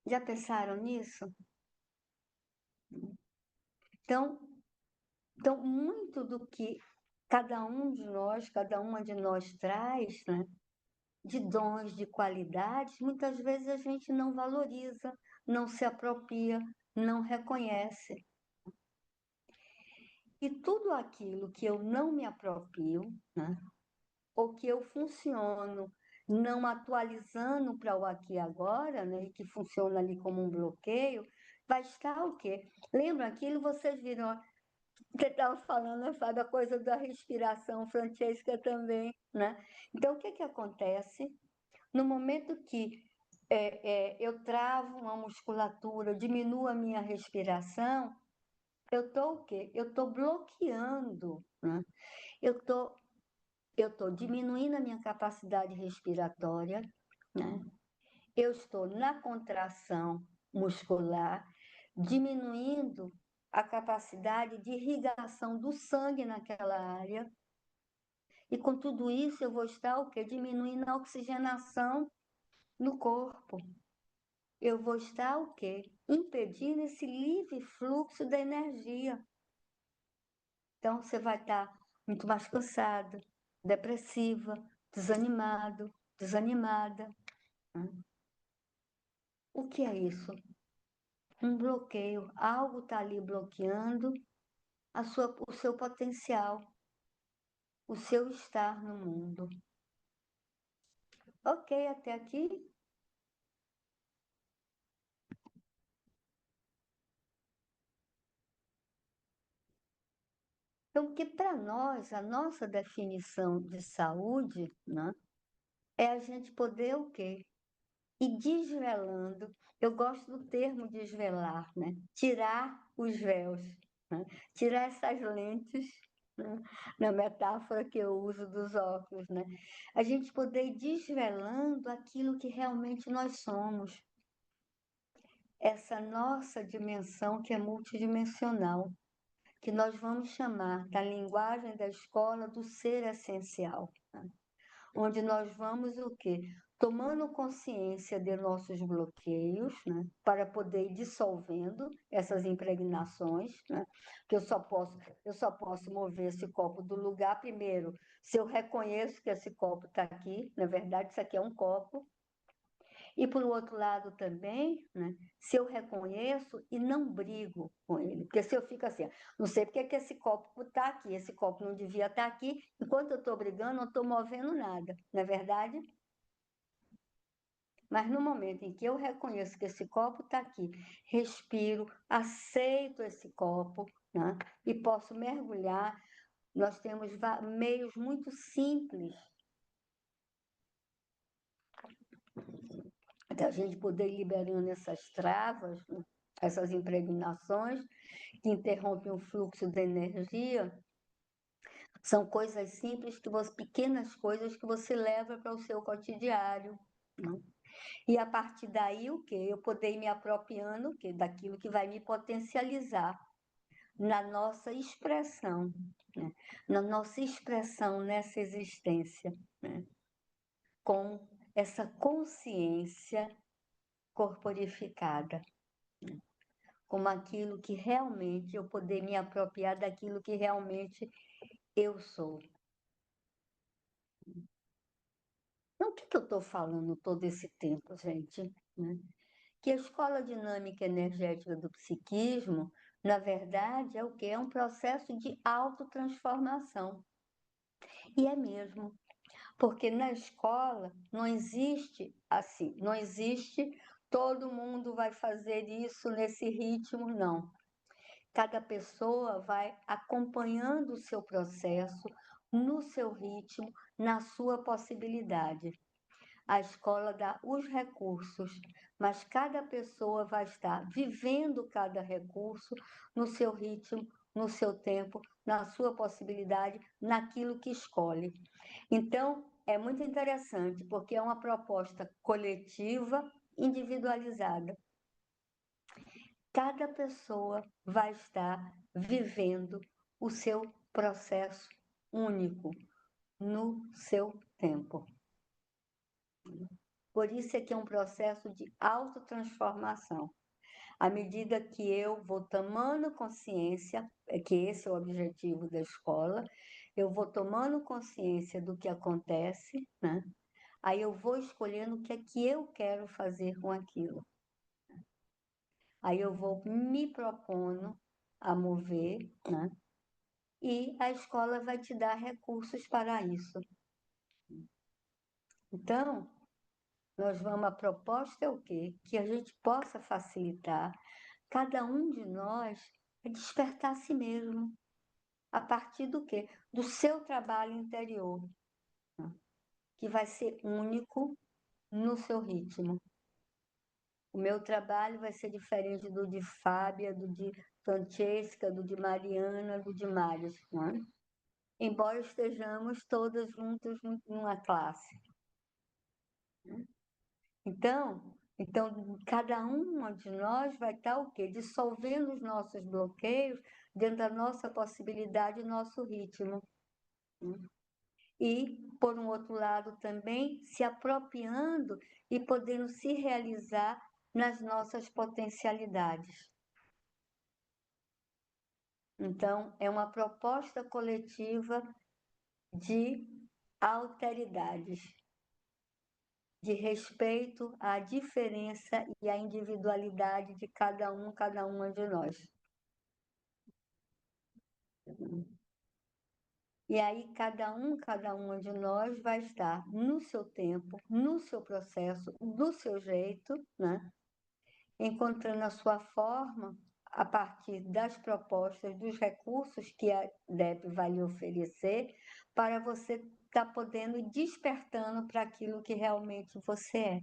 Já pensaram nisso? Então, muito do que cada uma de nós traz, né, de dons, de qualidades, muitas vezes a gente não valoriza, não se apropria, não reconhece. E tudo aquilo que eu não me aproprio, né, ou que eu funciono não atualizando para o aqui e agora, né, e que funciona ali como um bloqueio, vai estar o quê? Lembra aquilo, vocês viram, você estava falando, sabe, a coisa da respiração, Francesca também, né? Então, o que que acontece? No momento que eu travo uma musculatura, diminuo a minha respiração, eu estou o quê? Eu estou bloqueando, né? Eu estou diminuindo a minha capacidade respiratória, né? eu estou na contração muscular, diminuindo a capacidade de irrigação do sangue naquela área. E com tudo isso eu vou estar o quê? Diminuindo a oxigenação no corpo. Eu vou estar o quê? Impedindo esse livre fluxo da energia. Então você vai estar muito mais cansada, depressiva, desanimado, desanimada. O que é isso? Um bloqueio. Algo está ali bloqueando o seu potencial, o seu estar no mundo. Ok, até aqui? Então, que para nós, a nossa definição de saúde, né, é a gente poder o quê? Ir desvelando. Eu gosto do termo desvelar, né? Tirar os véus, né? Tirar essas lentes, né? Na metáfora que eu uso dos óculos, né? A gente poder ir desvelando aquilo que realmente nós somos. Essa nossa dimensão que é multidimensional, que nós vamos chamar, da linguagem da escola, do ser essencial, né? Onde nós vamos o quê? Tomando consciência de nossos bloqueios, né? Para poder ir dissolvendo essas impregnações, né? Que eu só posso mover esse copo do lugar primeiro, se eu reconheço que esse copo está aqui, na verdade isso aqui é um copo. E, por outro lado, também, né, se eu reconheço e não brigo com ele. Porque se eu fico assim, não sei porque que esse copo está aqui, esse copo não devia estar aqui, enquanto eu estou brigando, não estou movendo nada, não é verdade? Mas no momento em que eu reconheço que esse copo está aqui, respiro, aceito esse copo, né, e posso mergulhar, nós temos meios muito simples da gente poder ir liberando essas travas, né, essas impregnações que interrompem o fluxo da energia. São coisas simples, pequenas coisas que você leva para o seu cotidiano, né? E a partir daí, o quê? Eu poder ir me apropriando, o quê? Daquilo que vai me potencializar na nossa expressão, né? Na nossa expressão nessa existência, né? Com essa consciência corporificada, como aquilo que realmente eu poder me apropriar daquilo que realmente eu sou. Então, o que eu estou falando todo esse tempo, gente? Né? Que a escola dinâmica energética do psiquismo, na verdade, é o quê? É um processo de autotransformação. E é mesmo, porque na escola não existe assim, não existe todo mundo vai fazer isso nesse ritmo, não. Cada pessoa vai acompanhando o seu processo, no seu ritmo, na sua possibilidade. A escola dá os recursos, mas cada pessoa vai estar vivendo cada recurso no seu ritmo, no seu tempo, na sua possibilidade, naquilo que escolhe. Então, é muito interessante, porque é uma proposta coletiva, individualizada. Cada pessoa vai estar vivendo o seu processo único, no seu tempo. Por isso é que é um processo de autotransformação. À medida que eu vou tomando consciência, é que esse é o objetivo da escola, eu vou tomando consciência do que acontece, né? Aí eu vou escolhendo o que é que eu quero fazer com aquilo. Aí eu vou me propondo a mover, né? E a escola vai te dar recursos para isso. Então, a proposta é o quê? Que a gente possa facilitar cada um de nós a despertar a si mesmo. A partir do quê? Do seu trabalho interior, né? Que vai ser único no seu ritmo. O meu trabalho vai ser diferente do de Fábia, do de Francesca, do de Mariana, do de Mários, né? Embora estejamos todas juntas numa classe. Então, cada uma de nós vai estar o quê? Dissolvendo os nossos bloqueios dentro da nossa possibilidade e nosso ritmo. E, por um outro lado, também se apropriando e podendo se realizar nas nossas potencialidades. Então, é uma proposta coletiva de alteridades, de respeito à diferença e à individualidade de cada uma de nós. E aí, cada uma de nós vai estar no seu tempo, no seu processo, do seu jeito, né? Encontrando a sua forma a partir das propostas, dos recursos que a DEP vai lhe oferecer, para você estar podendo ir despertando para aquilo que realmente você é,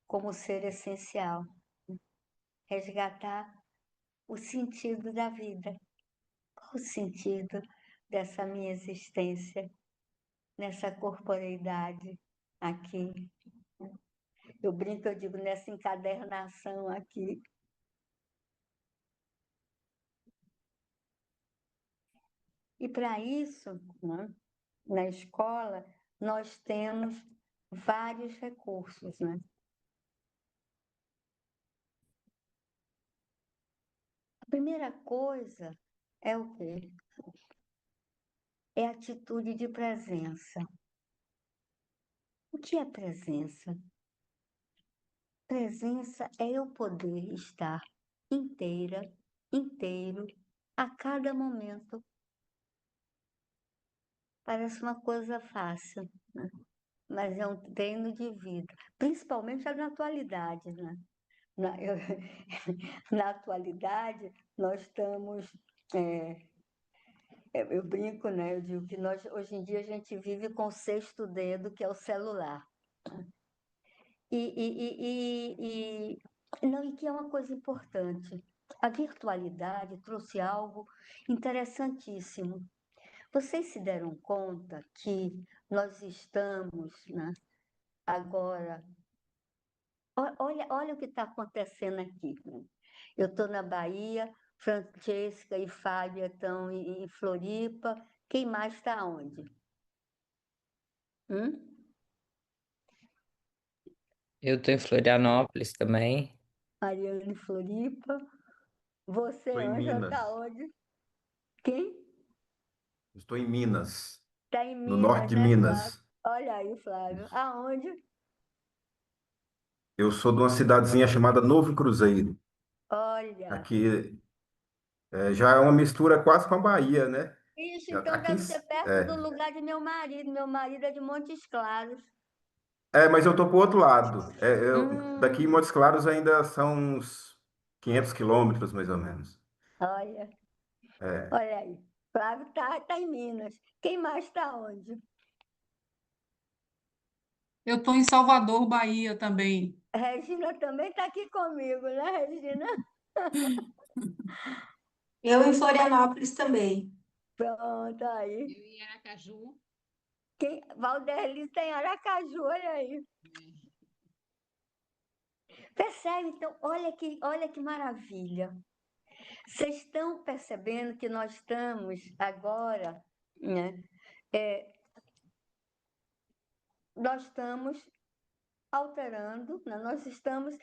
como ser essencial. Resgatar o sentido da vida. Qual o sentido dessa minha existência, nessa corporeidade aqui? Eu brinco, eu digo, nessa encadernação aqui. E para isso, né, na escola, nós temos vários recursos, né? A primeira coisa é o quê? É a atitude de presença. O que é presença? Presença é eu poder estar inteira, inteiro, a cada momento. Parece uma coisa fácil, né? Mas é um treino de vida, principalmente na atualidade, né? Na atualidade, nós estamos... eu brinco, né? Eu digo que nós, hoje em dia, a gente vive com o sexto dedo, que é o celular. Não, e que é uma coisa importante. A virtualidade trouxe algo interessantíssimo. Vocês se deram conta que nós estamos, né, agora... Olha o que está acontecendo aqui. Eu estou na Bahia, Francesca e Fábia estão em Floripa. Quem mais está onde? Eu tô em Florianópolis também. Mariana em Floripa. Você, Estou em Ângela, está Minas. onde? Quem? Estou em Minas, Está em no norte Minas, de né, Flávio? Minas. Olha aí, Flávio. Isso. Aonde? Eu sou de uma cidadezinha chamada Novo Cruzeiro. Olha. Aqui já é uma mistura quase com a Bahia, né? Isso, Já então aqui, deve ser perto do lugar de meu marido. Meu marido é de Montes Claros. mas eu tô pro outro lado. Daqui em Hum, Montes Claros ainda são uns 500 quilômetros, mais ou menos. olha, É, olha aí. Flávio tá em Minas. Quem mais está onde? Eu estou em Salvador, Bahia também. Regina também está aqui comigo, né, Regina? Eu em Florianópolis também. Pronto, aí. Eu em Aracaju. Valderlis tem Aracaju, olha aí. Percebe? Então, olha que maravilha. Vocês estão percebendo que nós estamos agora, né? Nós estamos alterando, né? Nós estamos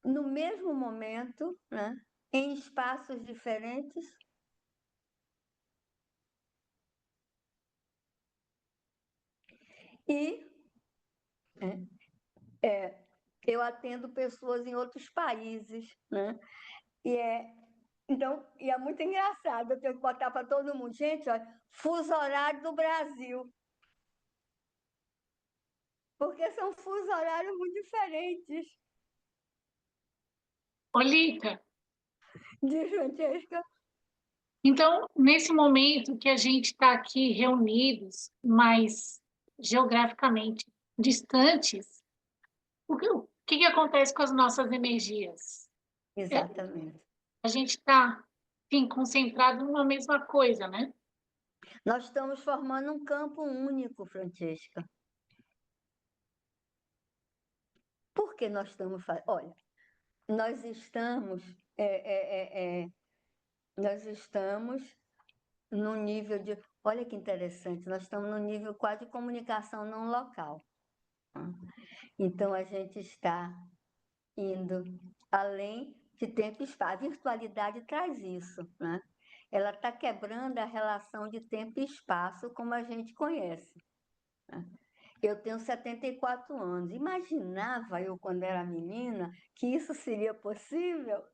no mesmo momento, né? Em espaços diferentes. E eu atendo pessoas em outros países, né? Então, é muito engraçado, eu tenho que botar para todo mundo. Gente, olha, fuso horário do Brasil. Porque são fusos horários muito diferentes. Olita, Diz, Francesca. então, nesse momento que a gente está aqui reunidos, mas geograficamente distantes, o que acontece com as nossas energias? Exatamente. A gente está, concentrado numa mesma coisa, né? Nós estamos formando um campo único, Francesca. Por que nós estamos fazendo? Olha, nós estamos, nós estamos no nível de. Olha que interessante, nós estamos no nível quase de comunicação não local. Então, a gente está indo além de tempo e espaço. A virtualidade traz isso, né? Ela está quebrando a relação de tempo e espaço como a gente conhece, né? Eu tenho 74 anos. Imaginava eu, quando era menina, que isso seria possível?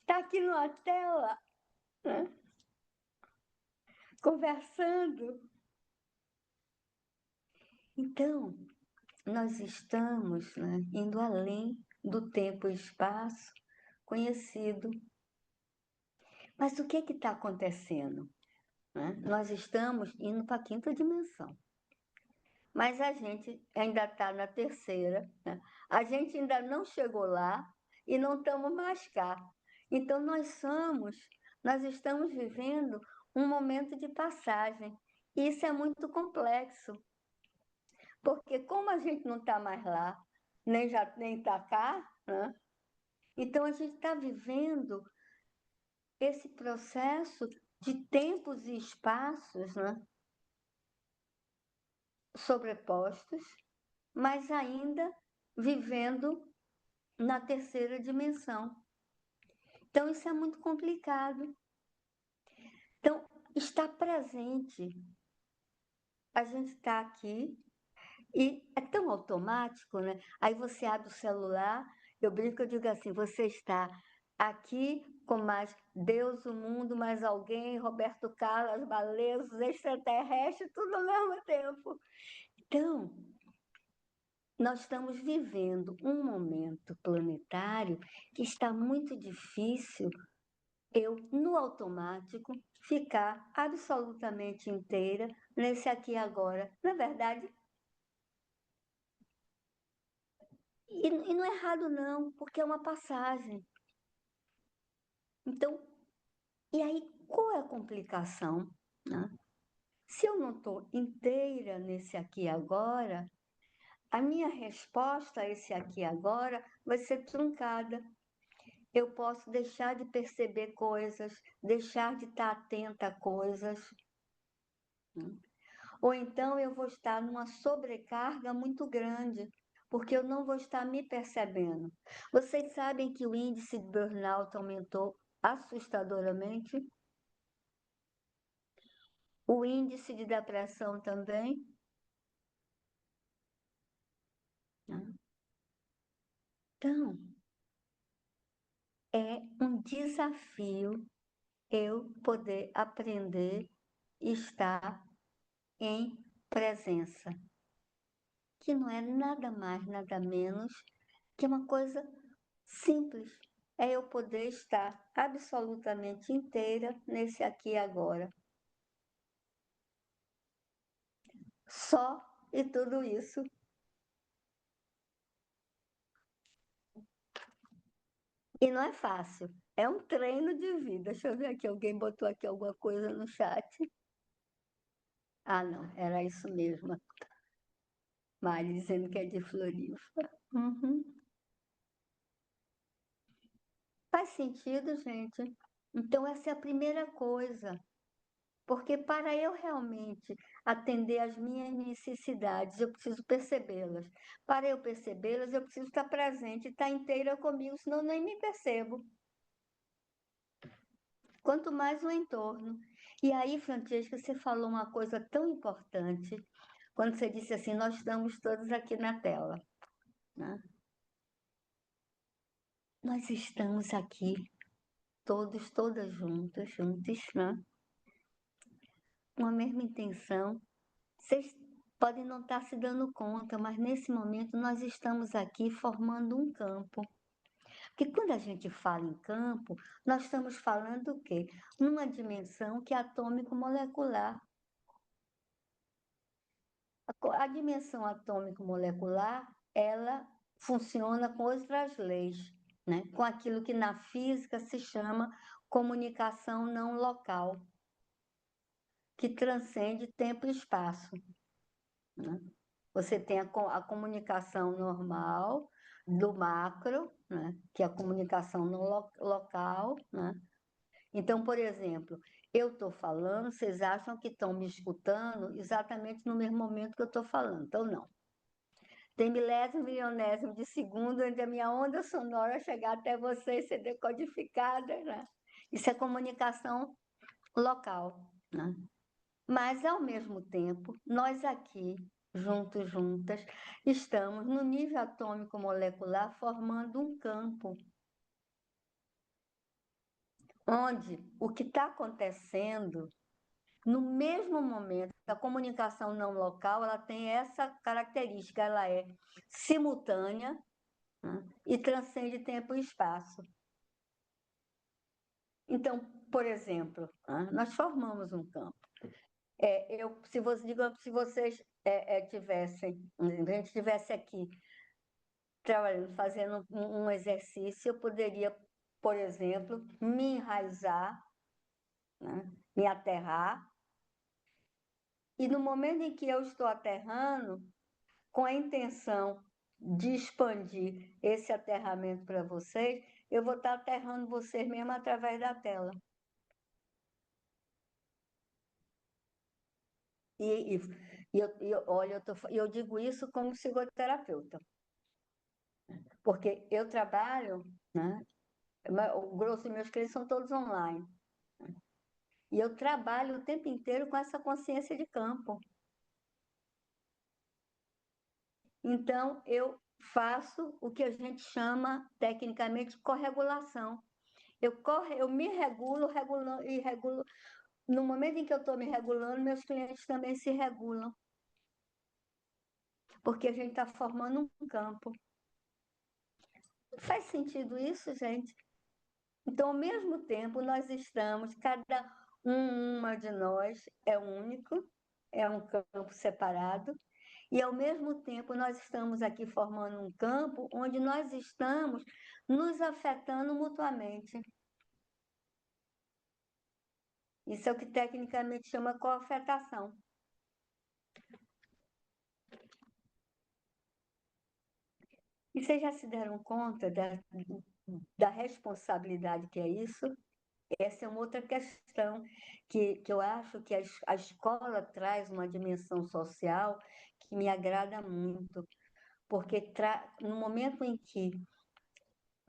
Está aqui numa tela, né? Conversando. Então, nós estamos, né, indo além do tempo e espaço conhecido. Mas o que está acontecendo, né? Nós estamos indo para a quinta dimensão. Mas a gente ainda está na terceira, né? A gente ainda não chegou lá e não estamos mais cá. Então, nós estamos vivendo um momento de passagem. E isso é muito complexo, porque como a gente não está mais lá, nem está cá, né? Então a gente está vivendo esse processo de tempos e espaços, né, sobrepostos, mas ainda vivendo na terceira dimensão. Então, isso é muito complicado. Então, está presente. A gente está aqui e é tão automático, né? Aí você abre o celular, eu brinco, eu digo assim, você está aqui com mais Deus, o mundo, mais alguém, Roberto Carlos, as baleias, os extraterrestres, tudo ao mesmo tempo. Então, nós estamos vivendo um momento planetário que está muito difícil eu, no automático, ficar absolutamente inteira nesse aqui e agora. Na verdade, e não é errado não, porque é uma passagem. Então, e aí qual é a complicação, né? Se eu não estou inteira nesse aqui e agora, a minha resposta a esse aqui e agora vai ser truncada. Eu posso deixar de perceber coisas, deixar de estar atenta a coisas, né? Ou então eu vou estar numa sobrecarga muito grande, porque eu não vou estar me percebendo. Vocês sabem que o índice de burnout aumentou assustadoramente? O índice de depressão também, né? Então, é um desafio eu poder aprender e estar em presença, que não é nada mais, nada menos que uma coisa simples. É eu poder estar absolutamente inteira nesse aqui e agora. Só e tudo isso. E não é fácil. É um treino de vida. Deixa eu ver aqui, alguém botou aqui alguma coisa no chat. Ah, não, era isso mesmo. Mari dizendo que é de Floripa. Uhum. Faz sentido, gente? Então, essa é a primeira coisa. Porque para eu realmente atender às minhas necessidades, eu preciso percebê-las. Para eu percebê-las, eu preciso estar presente, estar inteira comigo, senão eu nem me percebo. Quanto mais o entorno. E aí, Francesca, você falou uma coisa tão importante, quando você disse assim, nós estamos todos aqui na tela, né? Nós estamos aqui, todos, todas juntas, juntos, né? Com a mesma intenção. Vocês podem não estar se dando conta, mas nesse momento nós estamos aqui formando um campo. Porque quando a gente fala em campo, nós estamos falando o quê? Numa dimensão que é atômico-molecular. A dimensão atômico-molecular, ela funciona com outras leis, né? Com aquilo que na física se chama comunicação não local, que transcende tempo e espaço, né? Você tem a comunicação normal, do macro, né? Que é a comunicação no local, né? Então, por exemplo, eu estou falando, vocês acham que estão me escutando exatamente no mesmo momento que eu estou falando. Então, não. Tem milésimo, milionésimo de segundo entre a minha onda sonora chegar até vocês ser decodificada, né? Isso é comunicação local, né? Mas, ao mesmo tempo, nós aqui, juntos, juntas, estamos no nível atômico molecular formando um campo, onde o que está acontecendo, no mesmo momento, a comunicação não local, ela tem essa característica, ela é simultânea, né, e transcende tempo e espaço. Então, por exemplo, né, nós formamos um campo. Digamos, se vocês tivessem, a gente estivesse aqui trabalhando, fazendo um exercício, eu poderia, por exemplo, me enraizar, né, me aterrar, e no momento em que eu estou aterrando, com a intenção de expandir esse aterramento para vocês, eu vou estar aterrando vocês mesmo através da tela. Olha, eu digo isso como psicoterapeuta, porque eu trabalho, né? O grosso dos meus clientes são todos online. E eu trabalho o tempo inteiro com essa consciência de campo. Então, eu faço o que a gente chama, tecnicamente, corregulação. Eu me regulo, e regulo. No momento em que eu estou me regulando, meus clientes também se regulam. Porque a gente está formando um campo. Faz sentido isso, gente? Então, ao mesmo tempo, nós estamos, cada uma de nós é único, é um campo separado, e ao mesmo tempo nós estamos aqui formando um campo onde nós estamos nos afetando mutuamente. Isso é o que tecnicamente chama coafetação. E vocês já se deram conta da responsabilidade que é isso? Essa é uma outra questão que eu acho que a escola traz uma dimensão social que me agrada muito, porque no momento em que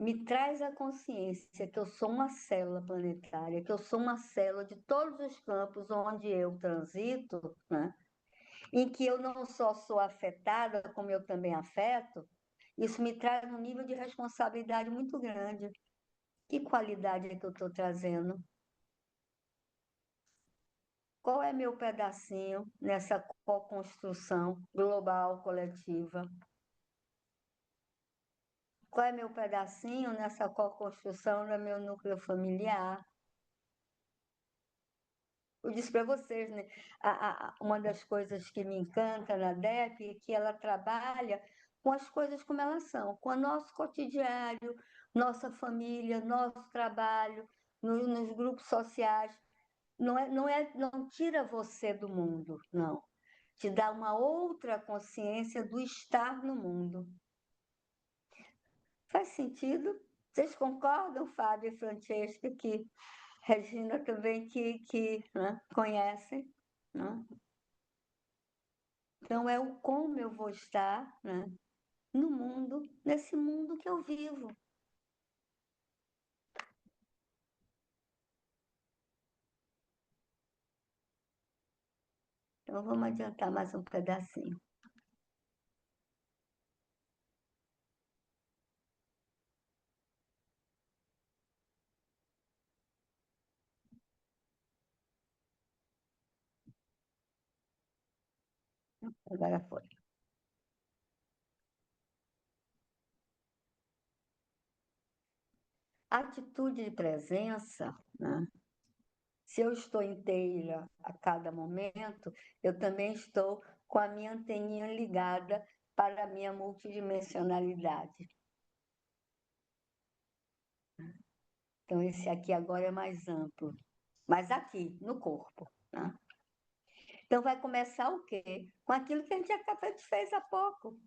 me traz a consciência que eu sou uma célula planetária, que eu sou uma célula de todos os campos onde eu transito, né? Em que eu não só sou afetada, como eu também afeto, isso me traz um nível de responsabilidade muito grande. Que qualidade é que eu estou trazendo? Qual é meu pedacinho nessa co-construção global, coletiva? Qual é meu pedacinho nessa co-construção do meu núcleo familiar? Eu disse para vocês, né? Uma das coisas que me encanta na DEP é que ela trabalha com as coisas como elas são, com o nosso cotidiano, nossa família, nosso trabalho, nos grupos sociais. Não tira você do mundo, não. Te dá uma outra consciência do estar no mundo. Faz sentido? Vocês concordam, Fábio e Francesca, que Regina também né, conhece? Né? Então, é o como eu vou estar, né, no mundo, nesse mundo que eu vivo. Então, vamos adiantar mais um pedacinho. Agora foi. Atitude de presença, né? Se eu estou inteira a cada momento, eu também estou com a minha anteninha ligada para a minha multidimensionalidade. Então, esse aqui agora é mais amplo, mas aqui, no corpo. Né? Então, vai começar o quê? Com aquilo que a gente fez há pouco.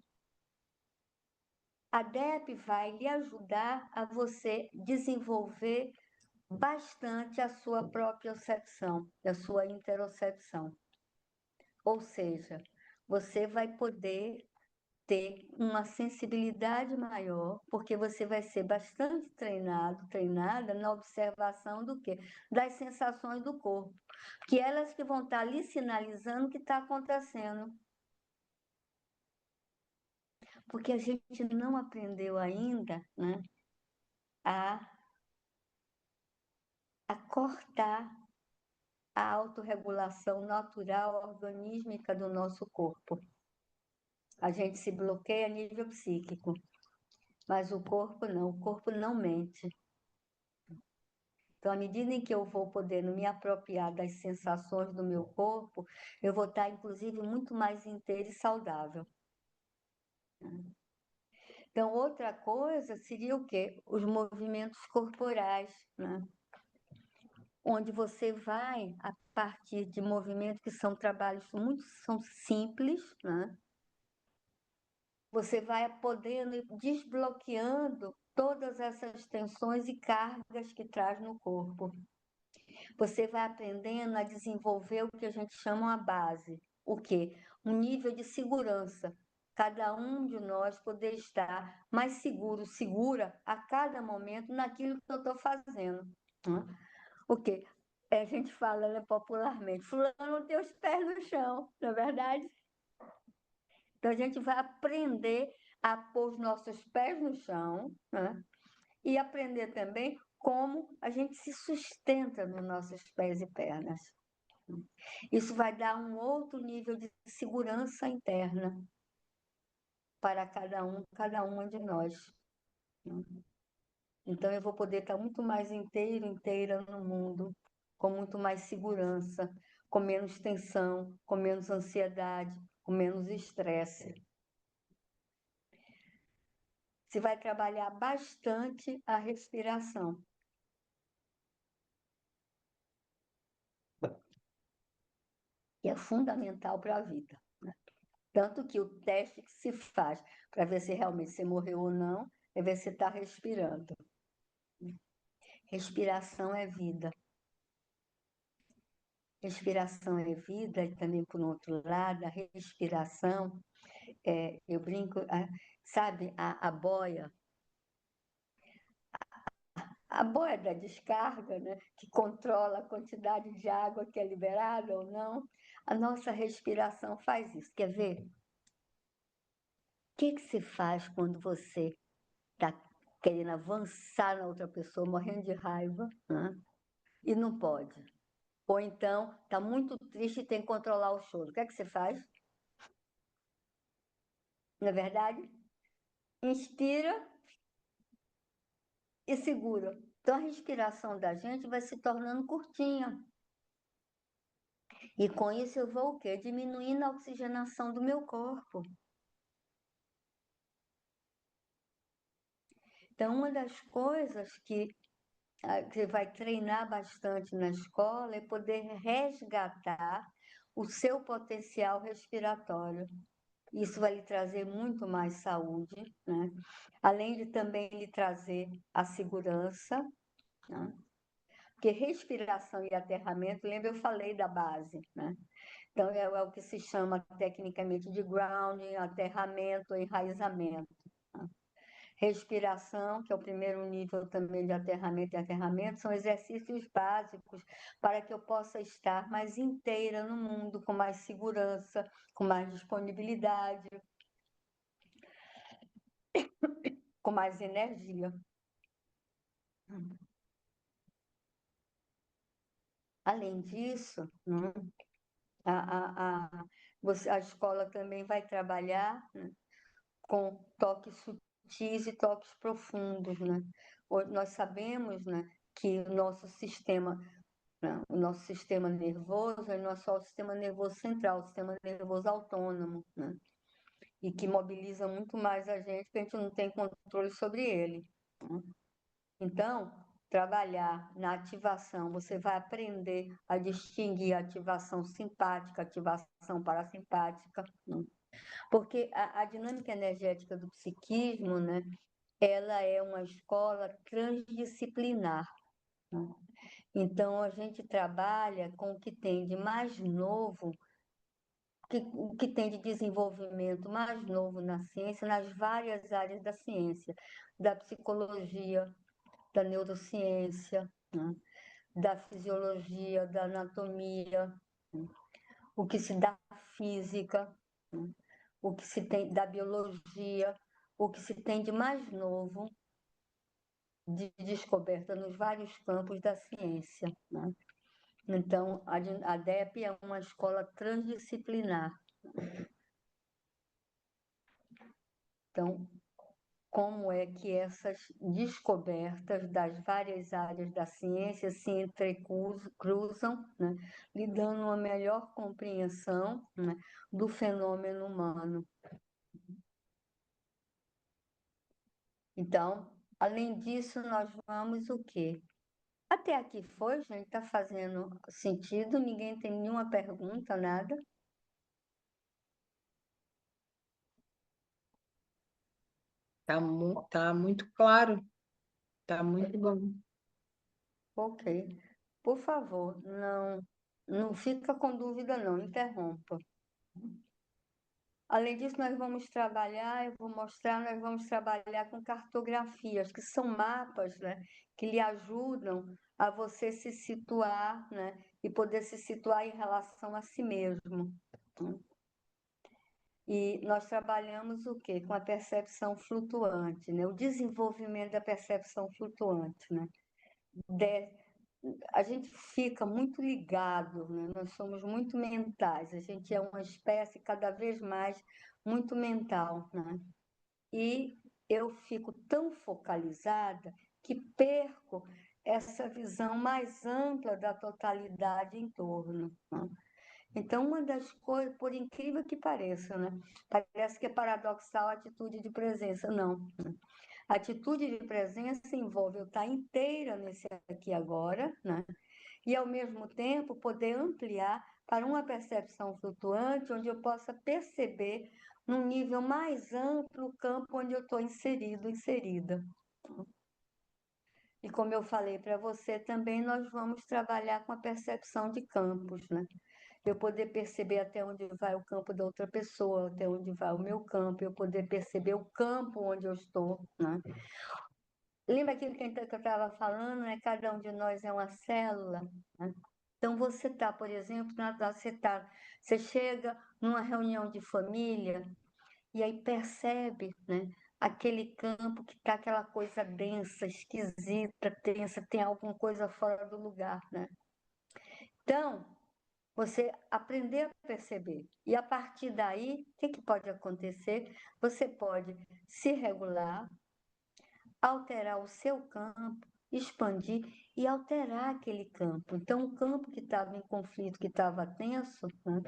A DEP vai lhe ajudar a você desenvolver bastante a sua propriocepção, a sua interocepção. Ou seja, você vai poder ter uma sensibilidade maior, porque você vai ser bastante treinada na observação do quê? Das sensações do corpo, que elas que vão estar lhe sinalizando o que está acontecendo. Porque a gente não aprendeu ainda, né, a cortar a autorregulação natural organísmica do nosso corpo. A gente se bloqueia a nível psíquico, mas o corpo não mente. Então, à medida em que eu vou podendo me apropriar das sensações do meu corpo, eu vou estar, inclusive, muito mais inteira e saudável. Então, outra coisa seria o quê? Os movimentos corporais, né? Onde você vai, a partir de movimentos que são trabalhos são simples, né? Você vai podendo ir desbloqueando todas essas tensões e cargas que traz no corpo. Você vai aprendendo a desenvolver o que a gente chama a base. O quê? Um nível de segurança. Cada um de nós poder estar mais seguro, segura a cada momento naquilo que eu estou fazendo. Né? O quê? A gente fala, né, popularmente, fulano tem os pés no chão, não é verdade? Então, a gente vai aprender a pôr os nossos pés no chão, né? E aprender também como a gente se sustenta nos nossos pés e pernas. Isso vai dar um outro nível de segurança interna para cada uma de nós. Então, eu vou poder estar muito mais inteira no mundo, com muito mais segurança, com menos tensão, com menos ansiedade, com menos estresse. Você vai trabalhar bastante a respiração. Que é fundamental para a vida. Né? Tanto que o teste que se faz para ver se realmente você morreu ou não, é ver se você está respirando. Respiração é vida. Respiração é vida, e também, por outro lado, a respiração, eu brinco, sabe, a boia da descarga, né, que controla a quantidade de água que é liberada ou não, a nossa respiração faz isso. Quer ver? O que se faz quando você está querendo avançar na outra pessoa, morrendo de raiva, né? E não pode? Ou então está muito triste e tem que controlar o choro. O que é que você faz? Não é verdade? Inspira e segura. Então a respiração da gente vai se tornando curtinha. E com isso eu vou o quê? Diminuindo a oxigenação do meu corpo. Então, uma das coisas que você vai treinar bastante na escola é poder resgatar o seu potencial respiratório. Isso vai lhe trazer muito mais saúde, né? Além de também lhe trazer a segurança, né? Porque respiração e aterramento, lembra, eu falei da base, né? Então, é o que se chama tecnicamente de grounding, aterramento, enraizamento. Né? Respiração, que é o primeiro nível também de aterramento e aterramento, são exercícios básicos para que eu possa estar mais inteira no mundo, com mais segurança, com mais disponibilidade, com mais energia. Além disso, né, a escola também vai trabalhar, né, com toques sutis e toques profundos. Né? Nós sabemos, né, que o nosso sistema nervoso não é só o sistema nervoso central, o sistema nervoso autônomo, né? E que mobiliza muito mais a gente, porque a gente não tem controle sobre ele. Né? Então, trabalhar na ativação, você vai aprender a distinguir a ativação simpática, ativação parasimpática. Né? Porque a dinâmica energética do psiquismo, né, ela é uma escola transdisciplinar, né? Então, a gente trabalha com o que tem de mais novo, o que tem de desenvolvimento mais novo na ciência, nas várias áreas da ciência, da psicologia, da neurociência, né, da fisiologia, da anatomia, né, o que se dá na física, né, o que se tem da biologia, o que se tem de mais novo de descoberta nos vários campos da ciência, né? Então, a DEP é uma escola transdisciplinar. Então, como é que essas descobertas das várias áreas da ciência se entrecruzam, né, lhe dando uma melhor compreensão, né, do fenômeno humano. Então, além disso, nós vamos o quê? Até aqui foi, gente, está fazendo sentido? Ninguém tem nenhuma pergunta, nada? Tá muito claro, tá muito bom. Ok. Por favor, não fica com dúvida, não, interrompa. Além disso, nós vamos trabalhar, eu vou mostrar, nós vamos trabalhar com cartografias, que são mapas, né, que lhe ajudam a você se situar, né, e poder se situar em relação a si mesmo. E nós trabalhamos o quê? Com a percepção flutuante, né, o desenvolvimento da percepção flutuante, né. A gente fica muito ligado, né? Nós somos muito mentais, a gente é uma espécie cada vez mais muito mental, né? E eu fico tão focalizada que perco essa visão mais ampla da totalidade em torno, né? Então, uma das coisas, por incrível que pareça, né? Parece que é paradoxal a atitude de presença, não. A atitude de presença envolve eu estar inteira nesse aqui e agora, né? E, ao mesmo tempo, poder ampliar para uma percepção flutuante, onde eu possa perceber, num nível mais amplo, o campo onde eu estou inserido, inserida. E, como eu falei para você, também nós vamos trabalhar com a percepção de campos, né? Eu poder perceber até onde vai o campo da outra pessoa, até onde vai o meu campo, eu poder perceber o campo onde eu estou, né? Lembra aquilo que eu estava falando, né? Cada um de nós é uma célula, né? Então, você está, por exemplo, você chega numa reunião de família e aí percebe, né, aquele campo que está aquela coisa densa, esquisita, tensa, tem alguma coisa fora do lugar, né? Então, você aprender a perceber. E a partir daí, o que pode acontecer? Você pode se regular, alterar o seu campo, expandir e alterar aquele campo. Então, o campo que estava em conflito, que estava tenso, né,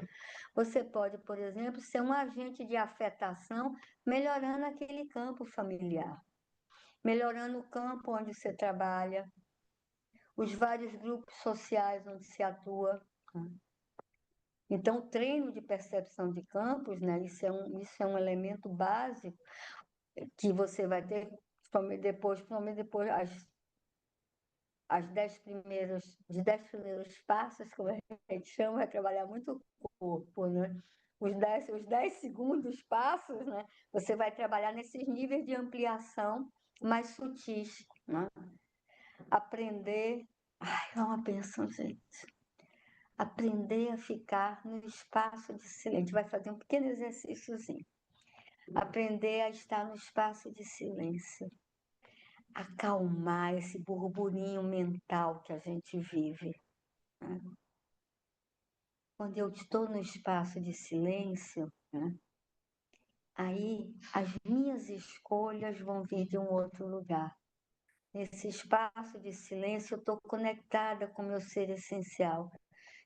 você pode, por exemplo, ser um agente de afetação, melhorando aquele campo familiar, melhorando o campo onde você trabalha, os vários grupos sociais onde se atua, né. Então, o treino de percepção de campos, né, isso é um elemento básico que você vai ter, principalmente depois os 10 primeiros passos, como a gente chama, vai trabalhar muito o corpo, né? Os 10 segundos passos, né? Você vai trabalhar nesses níveis de ampliação mais sutis, né? Aprender, é uma benção, gente. Aprender a ficar no espaço de silêncio. A gente vai fazer um pequeno exercíciozinho. Aprender a estar no espaço de silêncio. Acalmar esse burburinho mental que a gente vive, né? Quando eu estou no espaço de silêncio, né, aí as minhas escolhas vão vir de um outro lugar. Nesse espaço de silêncio, eu estou conectada com o meu ser essencial.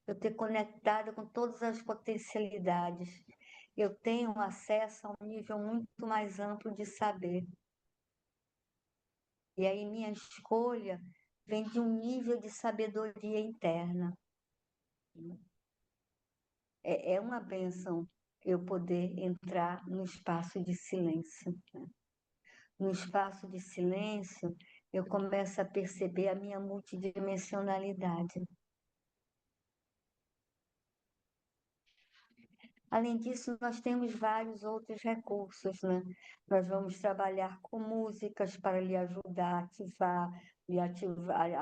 Eu estou conectada com todas as potencialidades. Eu tenho acesso a um nível muito mais amplo de saber. E aí minha escolha vem de um nível de sabedoria interna. É uma bênção eu poder entrar no espaço de silêncio, né? No espaço de silêncio, eu começo a perceber a minha multidimensionalidade. Além disso, nós temos vários outros recursos, né? Nós vamos trabalhar com músicas para lhe ajudar a ativar,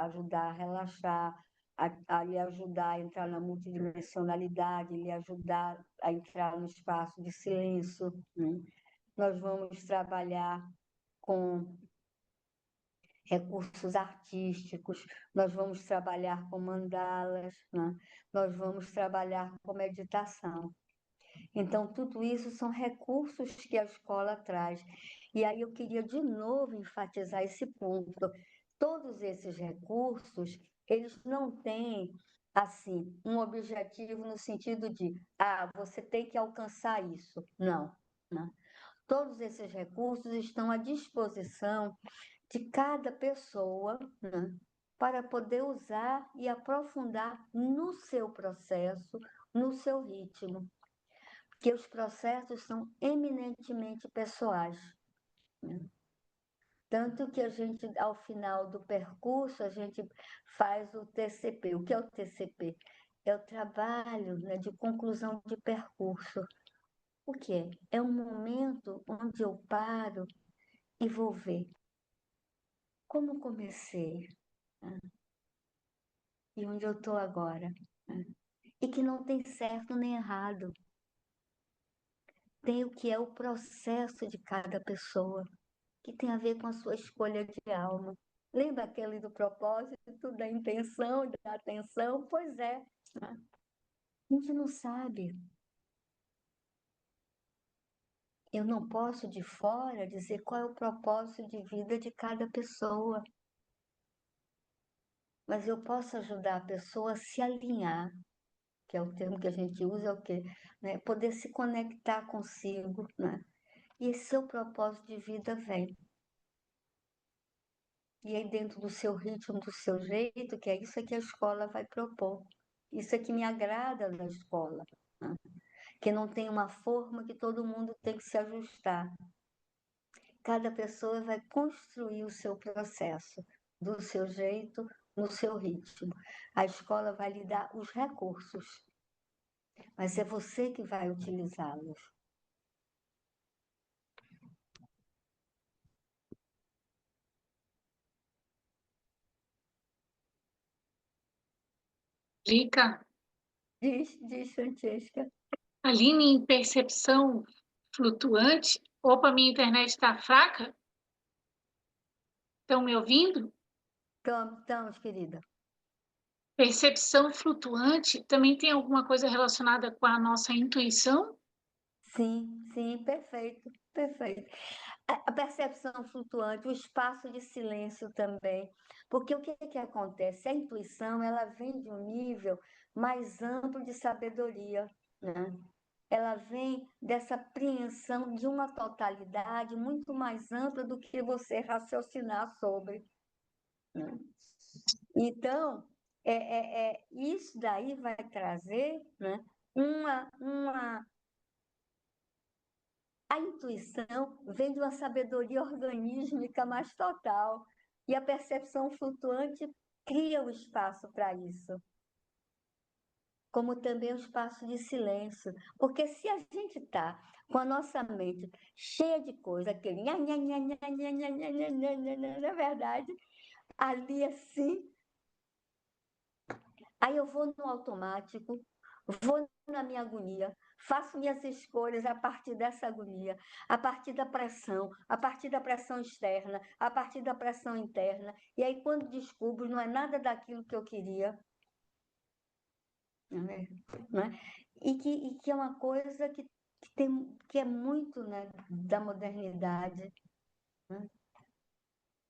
ajudar a relaxar, a lhe ajudar a entrar na multidimensionalidade, lhe ajudar a entrar no espaço de silêncio, né? Nós vamos trabalhar com recursos artísticos, nós vamos trabalhar com mandalas, né? Nós vamos trabalhar com meditação. Então, tudo isso são recursos que a escola traz. E aí eu queria de novo enfatizar esse ponto. Todos esses recursos, eles não têm, assim, um objetivo no sentido de, você tem que alcançar isso. Não, não. Todos esses recursos estão à disposição de cada pessoa, né, para poder usar e aprofundar no seu processo, no seu ritmo. Porque os processos são eminentemente pessoais, né? Tanto que a gente, ao final do percurso, a gente faz o TCP. O que é o TCP? É o trabalho, né, de conclusão de percurso. O que é? É um momento onde eu paro e vou ver como comecei, né? E onde eu estou agora, né? E que não tem certo nem errado. Tem o que é o processo de cada pessoa, que tem a ver com a sua escolha de alma. Lembra aquele do propósito, da intenção, da atenção? Pois é, né? A gente não sabe. Eu não posso de fora dizer qual é o propósito de vida de cada pessoa. Mas eu posso ajudar a pessoa a se alinhar, que é o termo que a gente usa, é o quê? Né? Poder se conectar consigo, né? E esse seu propósito de vida vem. E aí dentro do seu ritmo, do seu jeito, que é isso que a escola vai propor. Isso é que me agrada da escola, né? Que não tem uma forma que todo mundo tem que se ajustar. Cada pessoa vai construir o seu processo, do seu jeito, no seu ritmo. A escola vai lhe dar os recursos, mas é você que vai utilizá-los. Rica, Diz, Francesca. Aline, em percepção flutuante. Opa, minha internet está fraca? Estão me ouvindo? Estamos, querida. Percepção flutuante também tem alguma coisa relacionada com a nossa intuição? Sim, perfeito, perfeito. A percepção flutuante, o espaço de silêncio também. Porque o que acontece? A intuição, ela vem de um nível mais amplo de sabedoria, né? Ela vem dessa apreensão de uma totalidade muito mais ampla do que você raciocinar sobre, né? Então, isso daí vai trazer, né, a intuição vem de uma sabedoria organísmica mais total. E a percepção flutuante cria o espaço para isso. Como também o espaço de silêncio. Porque se a gente está com a nossa mente cheia de coisa, aquele nha, nha, nha, nha, nha, nha, nha, nha, nha, nha, nha, na verdade, ali assim, aí eu vou no automático, vou na minha agonia, faço minhas escolhas a partir dessa agonia, a partir da pressão externa, a partir da pressão interna. E aí, quando descubro, não é nada daquilo que eu queria. Né? E que é uma coisa que é muito, né, da modernidade. Né?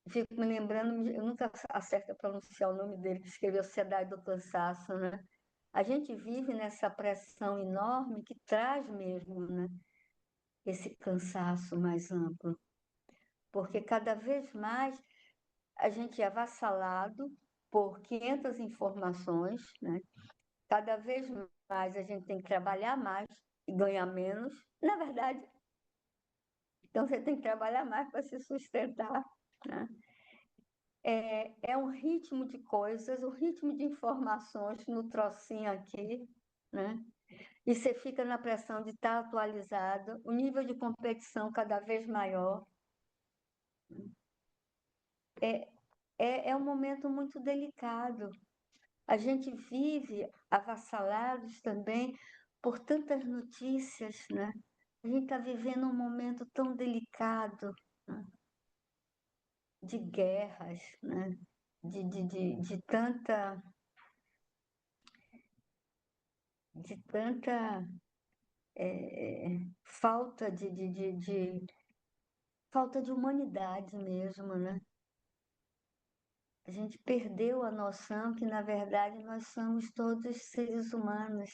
Fico me lembrando, eu nunca acerto a pronunciar o nome dele, que escreveu Sociedade do Cansaço, né? A gente vive nessa pressão enorme que traz mesmo, né, esse cansaço mais amplo. Porque cada vez mais a gente é avassalado por 500 informações, né? Cada vez mais a gente tem que trabalhar mais e ganha menos. Na verdade, então você tem que trabalhar mais para se sustentar, né? É um ritmo de coisas, um ritmo de informações no trocinho aqui, né? E você fica na pressão de estar atualizado, o nível de competição cada vez maior. É um momento muito delicado. A gente vive avassalados também por tantas notícias, né? A gente está vivendo um momento tão delicado, né? De guerras, né? De tanta falta falta de humanidade mesmo, né? A gente perdeu a noção que, na verdade, nós somos todos seres humanos.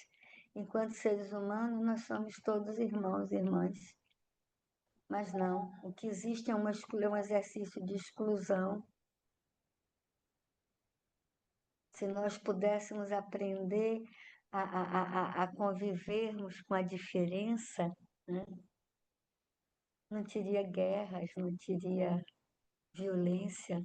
Enquanto seres humanos, nós somos todos irmãos e irmãs. Mas não, o que existe é um exercício de exclusão. Se nós pudéssemos aprender a convivermos com a diferença, né? Não teria guerras, não teria violência.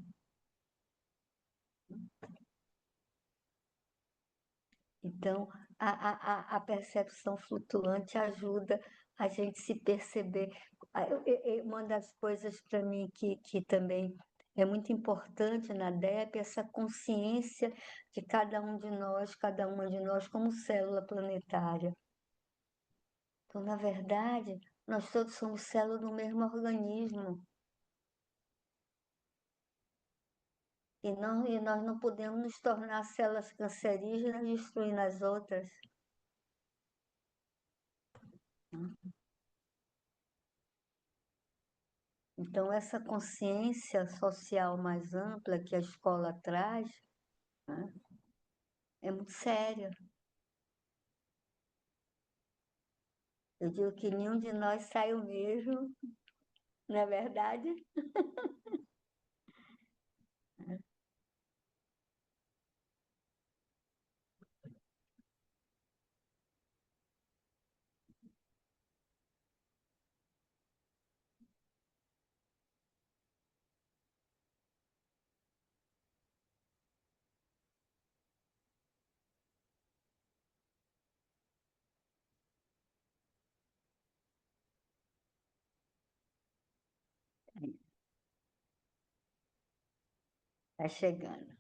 Então, a percepção flutuante ajuda a gente se perceber. Uma das coisas para mim que também é muito importante na DEP é essa consciência de cada um de nós, cada uma de nós, como célula planetária. Então, na verdade, nós todos somos células do mesmo organismo. E nós não podemos nos tornar células cancerígenas destruindo as outras. Então, essa consciência social mais ampla que a escola traz, né, é muito séria. Eu digo que nenhum de nós sai o mesmo, não é verdade? Está chegando.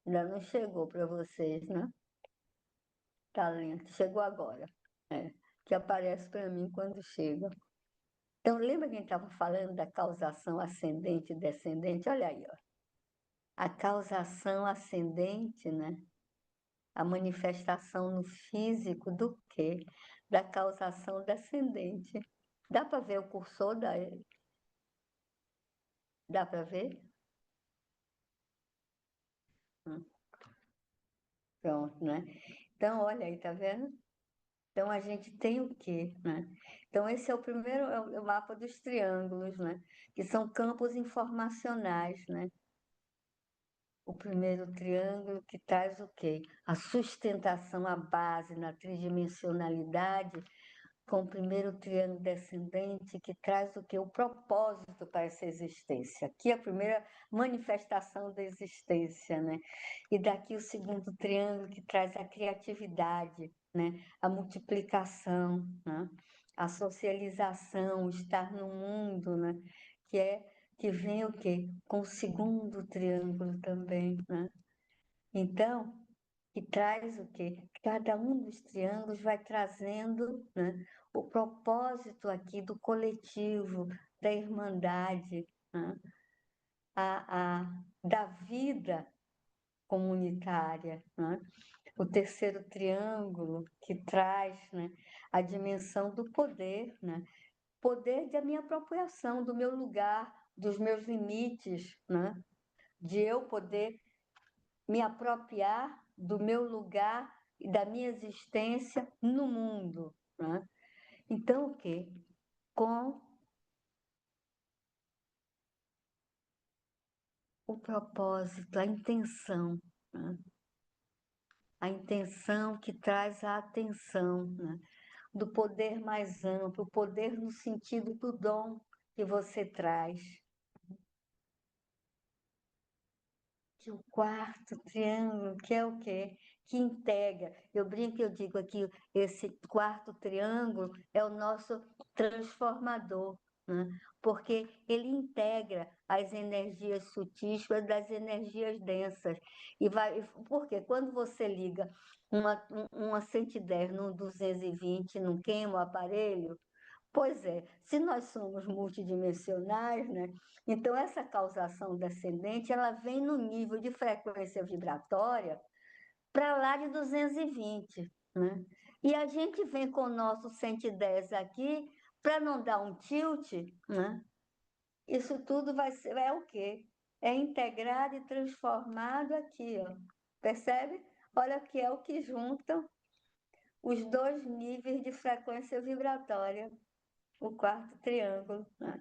Ainda não chegou para vocês, né? Tá lento. Chegou agora. É, que aparece para mim quando chega. Então, lembra que a gente estava falando da causação ascendente e descendente? Olha aí, ó. A causação ascendente, né? A manifestação no físico do quê? Da causação descendente. Dá para ver o cursor da... Dá para ver? Pronto, né? Então, olha aí, tá vendo? Então, a gente tem o quê, né? Então, esse é o primeiro, é o mapa dos triângulos, né? Que são campos informacionais, né? O primeiro triângulo que traz o quê? A sustentação, a base na tridimensionalidade, com o primeiro triângulo descendente que traz o quê? O propósito para essa existência. Aqui é a primeira manifestação da existência, né? E daqui o segundo triângulo que traz a criatividade, né? A multiplicação, né? A socialização, o estar no mundo, né? Que vem o quê? Com o segundo triângulo também, né? Então, que traz o quê? Cada um dos triângulos vai trazendo, né, o propósito aqui do coletivo, da irmandade, né, da vida comunitária, né? O terceiro triângulo que traz, né, a dimensão do poder, né? Poder da minha apropriação, do meu lugar, dos meus limites, né? De eu poder me apropriar do meu lugar e da minha existência no mundo, né? Então, o quê? Com o propósito, a intenção, né? A intenção que traz a atenção, né? Do poder mais amplo, o poder no sentido do dom que você traz. Que o quarto triângulo, que é o quê? Que integra. Eu brinco, eu digo aqui, esse quarto triângulo é o nosso transformador, né? Porque ele integra as energias sutis das energias densas. E vai, porque quando você liga uma 110 num 220, não queima o aparelho. Pois é, se nós somos multidimensionais, né? Então essa causação descendente, ela vem no nível de frequência vibratória para lá de 220, né? E a gente vem com o nosso 110 aqui para não dar um tilt, né? Isso tudo vai ser, é o quê? É integrado e transformado aqui, ó. Percebe? Olha que é o que juntam os dois níveis de frequência vibratória, o quarto triângulo, né?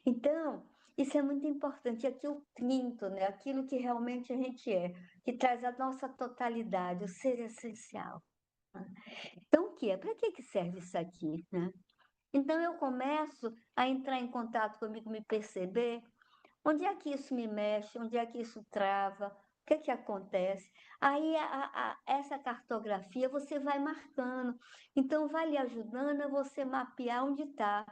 Então, isso é muito importante. Aqui o quinto, né? Aquilo que realmente a gente é, que traz a nossa totalidade, o ser essencial, né? Então, o que é? Para que serve isso aqui, né? Então, eu começo a entrar em contato comigo, me perceber onde é que isso me mexe, onde é que isso trava, o que acontece. Aí, essa cartografia você vai marcando. Então, vai lhe ajudando a você mapear onde está.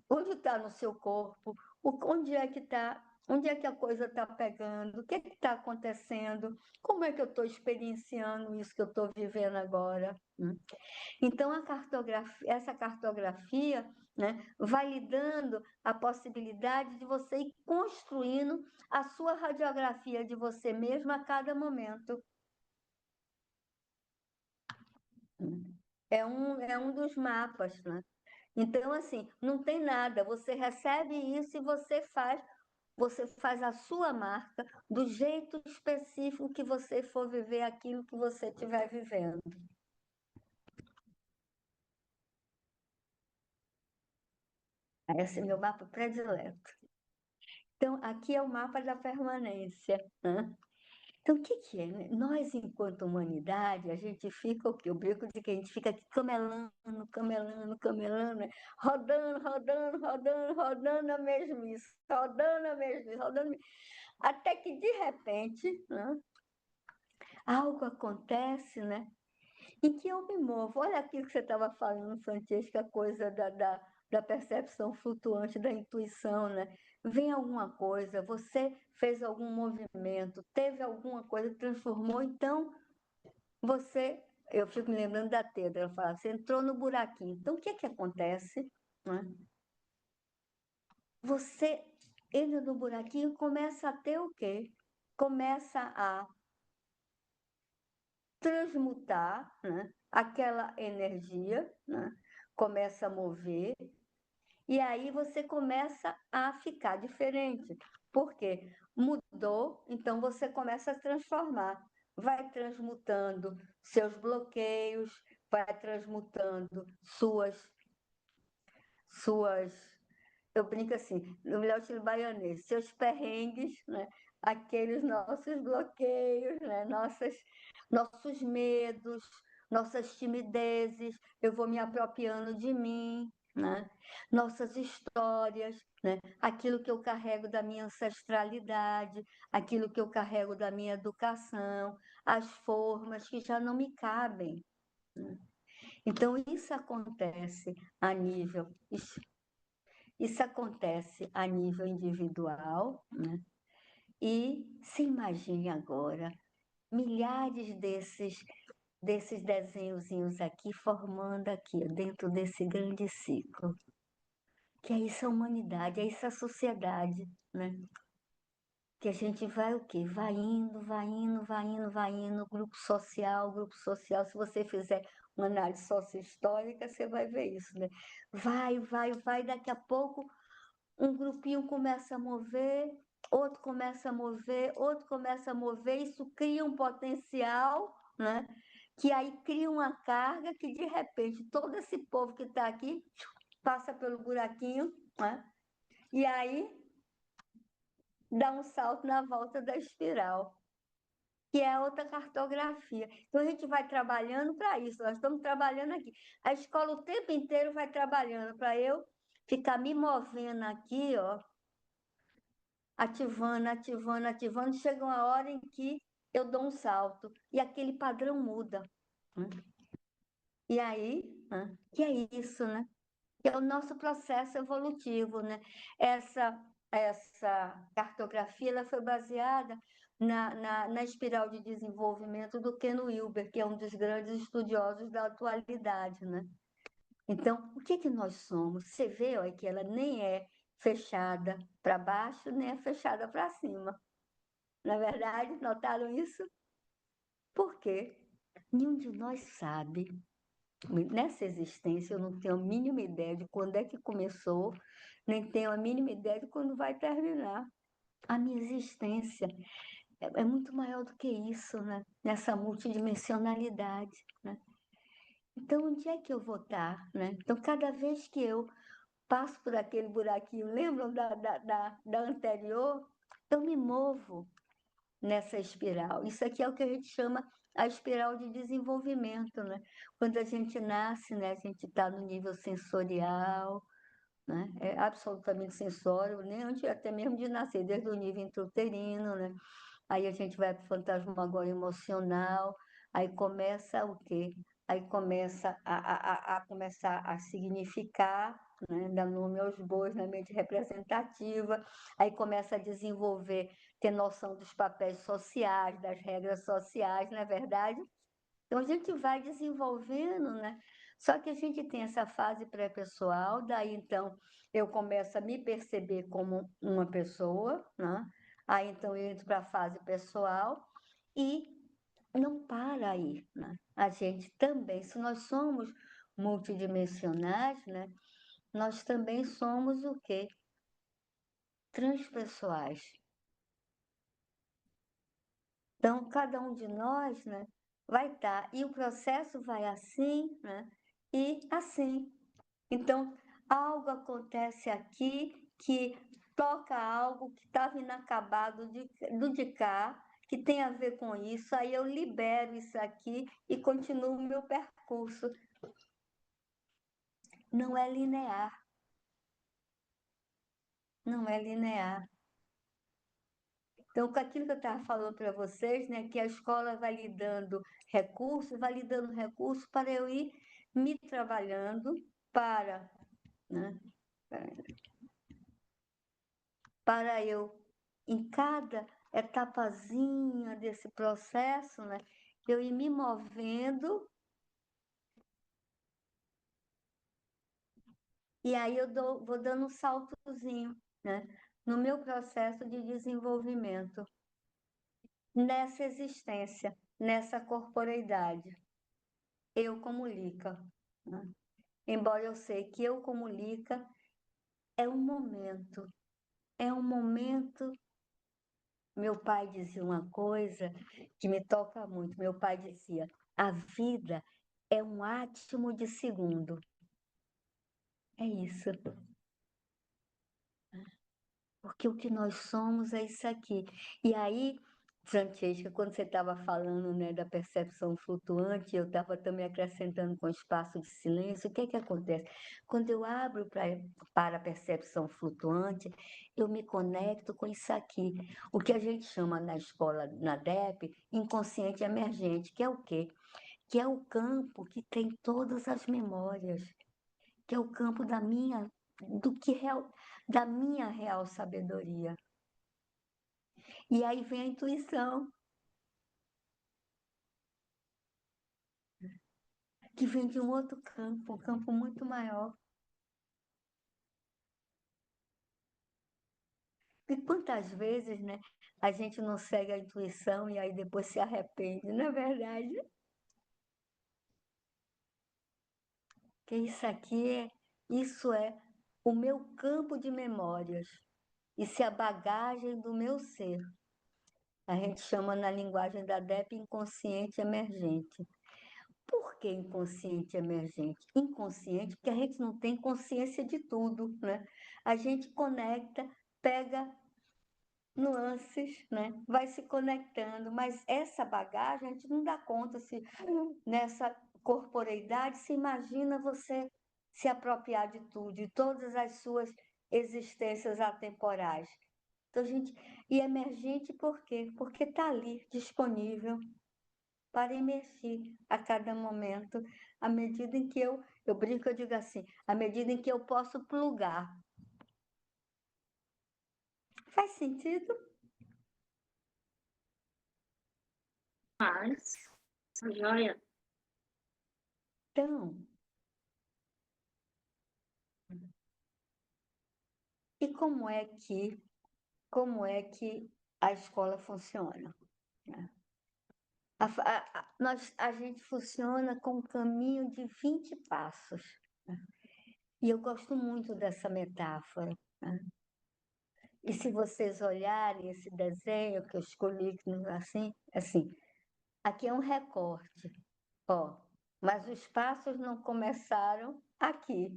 Onde está no seu corpo? Onde é que está? Onde é que a coisa está pegando? O que está acontecendo? Como é que eu estou experienciando isso que eu estou vivendo agora? Então, essa cartografia, né, vai lhe dando a possibilidade de você ir construindo a sua radiografia de você mesmo a cada momento. É um dos mapas, né? Então, assim, não tem nada, você recebe isso e você faz a sua marca do jeito específico que você for viver aquilo que você estiver vivendo. Esse é meu mapa predileto. Então, aqui é o mapa da permanência, né? Então, o que é, né? Nós, enquanto humanidade, a gente fica o quê? Eu brinco de que a gente fica aqui camelando, camelando, camelando, né? Rodando, rodando, rodando, rodando a mesmice, rodando a mesmice, rodando a mesmice. Até que, de repente, né, algo acontece, né? Em que eu me movo. Olha aquilo que você estava falando, Francesca, a coisa da percepção flutuante, da intuição, né? Vem alguma coisa, você fez algum movimento, teve alguma coisa, transformou, então você. Eu fico me lembrando da Teda, ela fala, você entrou no buraquinho. Então, o que acontece? Né? Você entra no buraquinho e começa a ter o quê? Começa a transmutar, né, aquela energia, né, começa a mover, e aí você começa a ficar diferente. Por quê? Mudou, então você começa a transformar. Vai transmutando seus bloqueios, vai transmutando suas eu brinco assim, no melhor estilo baianês, seus perrengues, né? Aqueles nossos bloqueios, né? Nossos medos, nossas timidezes, eu vou me apropriando de mim, né? Nossas histórias, né? Aquilo que eu carrego da minha ancestralidade, aquilo que eu carrego da minha educação, as formas que já não me cabem, né? Então, isso acontece a nível isso acontece a nível individual, né? E se imagine agora milhares desses desenhozinhos aqui formando aqui, dentro desse grande ciclo. Que é isso a humanidade, é isso a sociedade, né? Que a gente vai o quê? Vai indo, vai indo, vai indo, vai indo, grupo social, grupo social. Se você fizer uma análise sociohistórica, você vai ver isso, né? Vai, vai, vai, daqui a pouco um grupinho começa a mover, outro começa a mover, outro começa a mover, isso cria um potencial, né? Que aí cria uma carga que, de repente, todo esse povo que está aqui passa pelo buraquinho, né? E aí dá um salto na volta da espiral. que é outra cartografia. Então, a gente vai trabalhando para isso, nós estamos trabalhando aqui. A escola o tempo inteiro vai trabalhando para eu ficar me movendo aqui, ó, ativando, ativando, ativando. Chega uma hora em que eu dou um salto e aquele padrão muda, né? E aí, né? Que é isso, né? Que é o nosso processo evolutivo, né? Essa cartografia ela foi baseada na espiral de desenvolvimento do Ken Wilber, que é um dos grandes estudiosos da atualidade, né? Então, o que que nós somos? Você vê, ó, que ela nem é fechada para baixo, nem é fechada para cima. Na verdade, notaram isso? Por quê? Nenhum de nós sabe. Nessa existência, eu não tenho a mínima ideia de quando é que começou, nem tenho a mínima ideia de quando vai terminar. A minha existência é muito maior do que isso, né? Nessa multidimensionalidade, né? Então, onde é que eu vou estar, né? Então, cada vez que eu passo por aquele buraquinho, lembram da anterior? Eu me movo nessa espiral. Isso aqui é o que a gente chama a espiral de desenvolvimento, né? Quando a gente nasce, né, a gente está no nível sensorial, né? É absolutamente sensório, nem antes até mesmo de nascer, desde o nível intrauterino, né? Aí a gente vai para o fantasmagórico emocional, aí começa o quê? Aí começa a começar a significar, né? Dar nome aos bois na mente representativa, aí começa a desenvolver, ter noção dos papéis sociais, das regras sociais, não é verdade? Então a gente vai desenvolvendo, né? Só que a gente tem essa fase pré-pessoal, daí então eu começo a me perceber como uma pessoa, né? Aí então eu entro para a fase pessoal e não para aí, né? A gente também, se nós somos multidimensionais, né? Nós também somos o quê? Transpessoais. Então, cada um de nós, né, vai estar, e o processo vai assim, né, e assim. Então, algo acontece aqui que toca algo que estava inacabado do de cá, que tem a ver com isso, aí eu libero isso aqui e continuo o meu percurso. Não é linear, não é linear. Então, com aquilo que eu estava falando para vocês, né, que a escola vai lhe dando recursos para eu ir me trabalhando para, né, para eu, em cada etapazinha desse processo, né, eu ir me movendo, e aí vou dando um saltozinho, né, no meu processo de desenvolvimento, nessa existência, nessa corporeidade. Eu como Lica, né? Embora eu sei que eu como Lica é um momento. Meu pai dizia uma coisa que me toca muito. Meu pai dizia: a vida é um átimo de segundo. É isso. Porque o que nós somos é isso aqui. E aí, Francesca, quando você estava falando, né, da percepção flutuante, eu estava também acrescentando com o espaço de silêncio. O que é que acontece? Quando eu abro para a percepção flutuante, eu me conecto com isso aqui. O que a gente chama na escola, na DEP, inconsciente emergente, que é o quê? Que é o campo que tem todas as memórias, que é o campo da minha real sabedoria. E aí vem a intuição, que vem de um outro campo, um campo muito maior. E quantas vezes, né, a gente não segue a intuição e aí depois se arrepende, não é verdade? Que isso é o meu campo de memórias, isso é a bagagem do meu ser. A gente chama na linguagem da DEP inconsciente emergente. Por que inconsciente emergente? Inconsciente porque a gente não tem consciência de tudo, né? A gente conecta, pega nuances, né? Vai se conectando, mas essa bagagem a gente não dá conta se nessa corporeidade se imagina você se apropriar de tudo, de todas as suas existências atemporais. Então, gente, e emergente por quê? Porque está ali, disponível para emergir a cada momento, à medida em que eu brinco, eu digo assim, à medida em que eu posso plugar. Faz sentido? Mas, joia. Então, e como é que a escola funciona? A gente funciona com um caminho de 20 passos. E eu gosto muito dessa metáfora. E se vocês olharem esse desenho que eu escolhi assim, aqui é um recorte, ó, mas os passos não começaram aqui,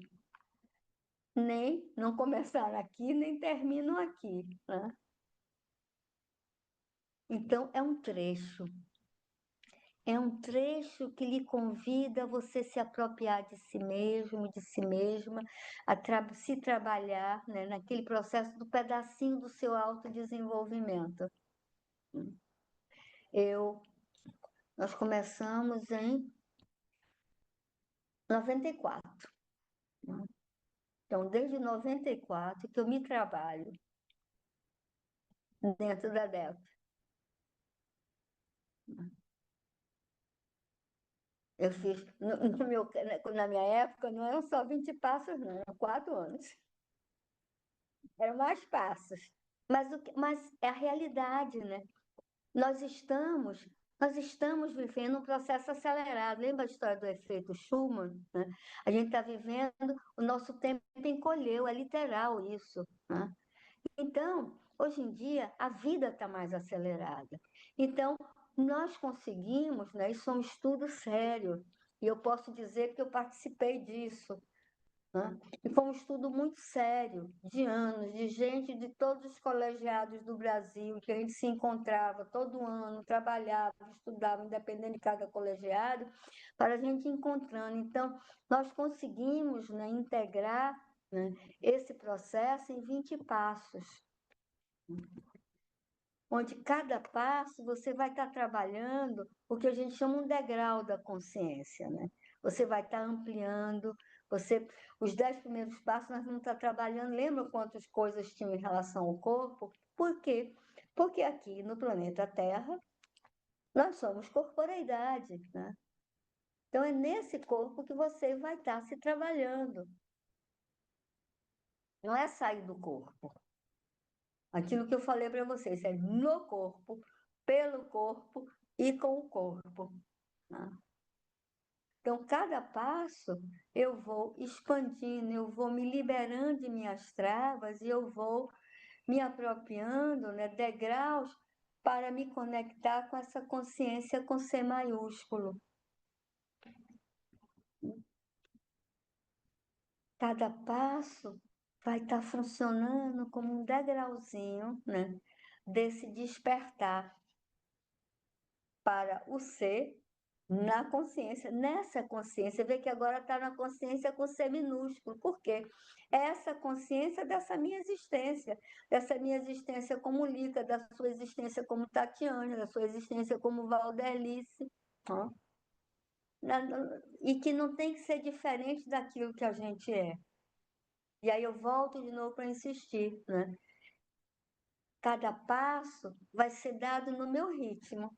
nem não começaram aqui, nem terminam aqui, né? Então, é um trecho que lhe convida a você se apropriar de si mesmo, de si mesma, se trabalhar, né, naquele processo do pedacinho do seu autodesenvolvimento. Nós começamos em 94. Então, desde 94 que eu me trabalho dentro da DEP. Eu fiz, na minha época, não eram só 20 passos, não, eram 4 anos. Eram mais passos. Mas é a realidade, né? Nós estamos vivendo um processo acelerado. Lembra a história do efeito Schumann, né? A gente está vivendo, o nosso tempo encolheu, é literal isso, né? Então, hoje em dia, a vida está mais acelerada. Então, nós conseguimos, né? Isso é um estudo sério, e eu posso dizer que eu participei disso, né? E foi um estudo muito sério, de anos, de gente de todos os colegiados do Brasil, que a gente se encontrava todo ano, trabalhava, estudava, independente de cada colegiado, para a gente ir encontrando. Então, nós conseguimos, né, integrar, né, esse processo em 20 passos, onde cada passo você vai estar trabalhando o que a gente chama um degrau da consciência, né? Você vai estar ampliando, os 10 primeiros passos nós vamos estar trabalhando, lembra quantas coisas tinham em relação ao corpo? Por quê? Porque aqui no planeta Terra nós somos corporeidade, né? Então é nesse corpo que você vai estar se trabalhando. Não é sair do corpo. Aquilo que eu falei para vocês, é no corpo, pelo corpo e com o corpo, né? Então, cada passo eu vou expandindo, eu vou me liberando de minhas travas e eu vou me apropriando, né, degraus para me conectar com essa consciência com C maiúsculo. Cada passo vai estar funcionando como um degrauzinho, né, desse despertar para o ser na consciência, nessa consciência. Vê que agora está na consciência com C minúsculo. Por quê? É essa consciência dessa minha existência como Lica, da sua existência como Tatiana, da sua existência como Valderlice, ó. E que não tem que ser diferente daquilo que a gente é. E aí eu volto de novo para insistir, né? Cada passo vai ser dado no meu ritmo.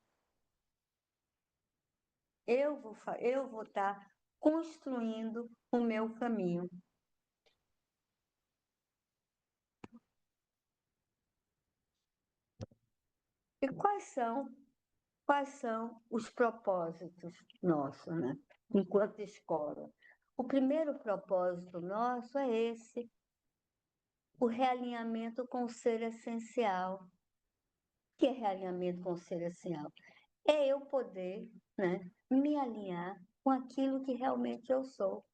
Eu vou estar construindo o meu caminho. E quais são os propósitos nossos, né? Enquanto escola? O primeiro propósito nosso é esse, o realinhamento com o ser essencial. O que é realinhamento com o ser essencial? É eu poder, né, me alinhar com aquilo que realmente eu sou.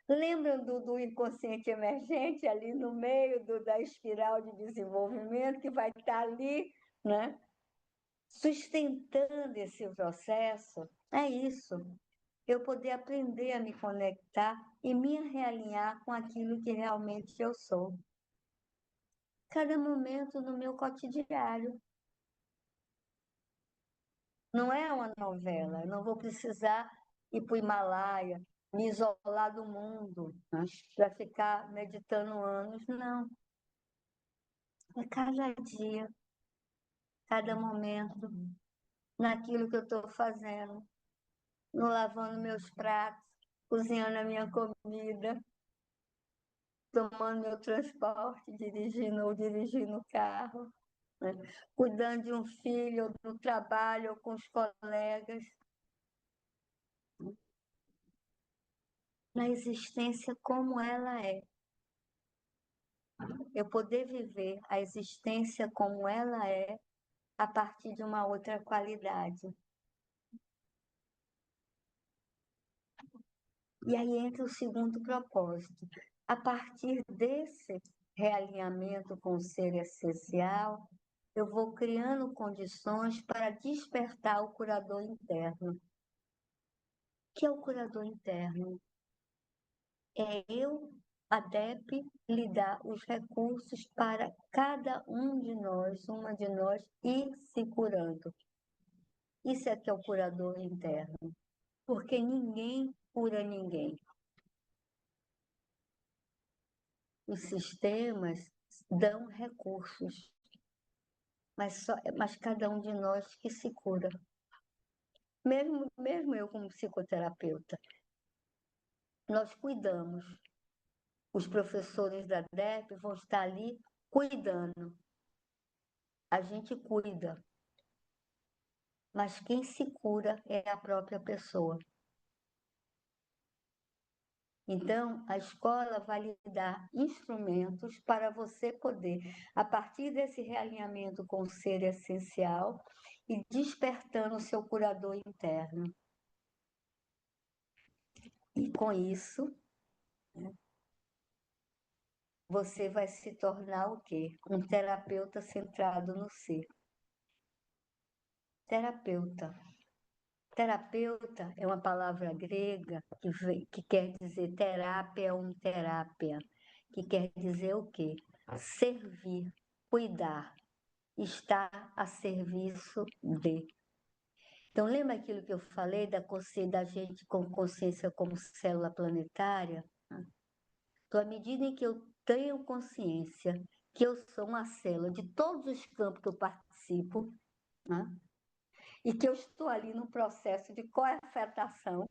Lembram do inconsciente emergente ali no meio da espiral de desenvolvimento que vai estar ali, né? Sustentando esse processo? É isso. Eu poder aprender a me conectar e me realinhar com aquilo que realmente eu sou. Cada momento no meu cotidiano. Não é uma novela. Eu não vou precisar ir para o Himalaia, me isolar do mundo, né, para ficar meditando anos. Não. É cada dia, cada momento, naquilo que eu estou fazendo, no lavando meus pratos, cozinhando a minha comida, tomando meu transporte, dirigindo o carro, né, cuidando de um filho, ou do trabalho, ou com os colegas. Na existência como ela é. Eu poder viver a existência como ela é a partir de uma outra qualidade. E aí entra o segundo propósito. A partir desse realinhamento com o ser essencial, eu vou criando condições para despertar o curador interno. O que é o curador interno? É eu, a DEP, lhe dar os recursos para cada um de nós, uma de nós, ir se curando. Isso é que é o curador interno. Porque ninguém cura ninguém. Os sistemas dão recursos, mas cada um de nós que se cura. Mesmo eu como psicoterapeuta, nós cuidamos. Os professores da DEP vão estar ali cuidando. A gente cuida. Mas quem se cura é a própria pessoa. Então, a escola vai lhe dar instrumentos para você poder, a partir desse realinhamento com o ser essencial, e despertando o seu curador interno. E com isso, você vai se tornar o quê? Um terapeuta centrado no ser. Terapeuta. Terapeuta é uma palavra grega que quer dizer terapia terapia, que quer dizer o quê? Servir, cuidar, estar a serviço de. Então, lembra aquilo que eu falei da gente com consciência como célula planetária? Então, à medida em que eu tenho consciência que eu sou uma célula de todos os campos que eu participo, né? E que eu estou ali no processo de coafetação,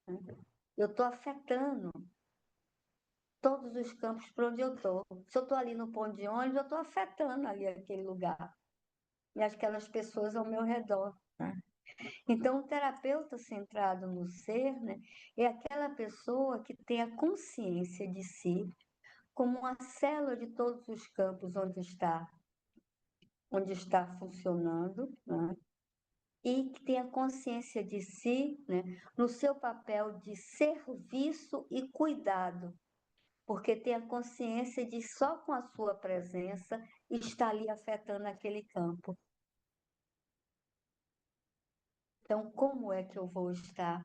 né? Eu estou afetando todos os campos por onde eu estou. Se eu estou ali no ponto de ônibus, eu estou afetando ali aquele lugar e aquelas pessoas ao meu redor, né? Então, o terapeuta centrado no ser, né, é aquela pessoa que tem a consciência de si como uma célula de todos os campos onde está funcionando, né? E que tenha consciência de si, né, no seu papel de serviço e cuidado, porque tem a consciência de só com a sua presença estar ali afetando aquele campo. Então, como é que eu vou estar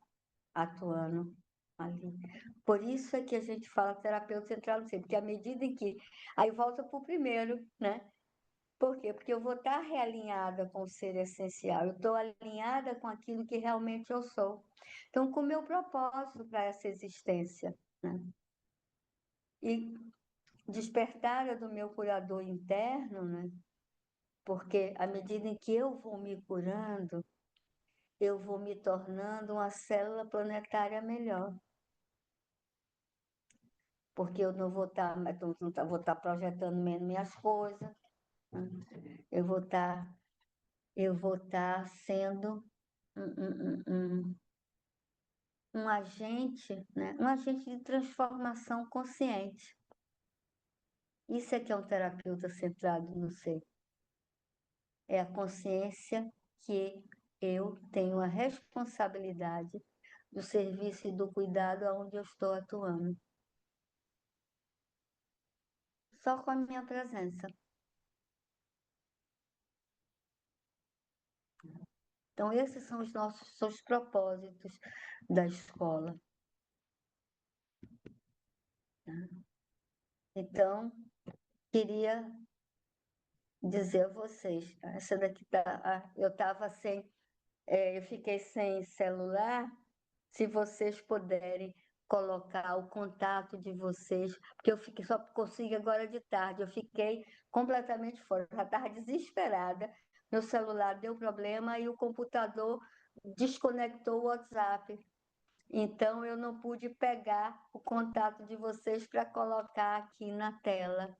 atuando ali? Por isso é que a gente fala terapeuta central no ser, porque à medida em que... Aí volta para o primeiro, né? Por quê? Porque eu vou estar realinhada com o ser essencial, eu estou alinhada com aquilo que realmente eu sou. Então, com o meu propósito para essa existência, né? E despertada do meu curador interno, né? Porque à medida em que eu vou me curando, eu vou me tornando uma célula planetária melhor. Porque eu não vou estar, vou estar projetando menos minhas coisas, né? Eu vou estar sendo um agente, né? Um agente de transformação consciente. Isso é que é um terapeuta centrado no ser. É a consciência que eu tenho a responsabilidade do serviço e do cuidado onde eu estou atuando. Só com a minha presença. Então, esses são são os propósitos da escola. Então, queria dizer a vocês, essa daqui eu estava sem, eu fiquei sem celular, se vocês puderem colocar o contato de vocês, porque só consigo agora de tarde, eu fiquei completamente fora, já estava desesperada, meu celular deu problema e o computador desconectou o WhatsApp. Então, eu não pude pegar o contato de vocês para colocar aqui na tela.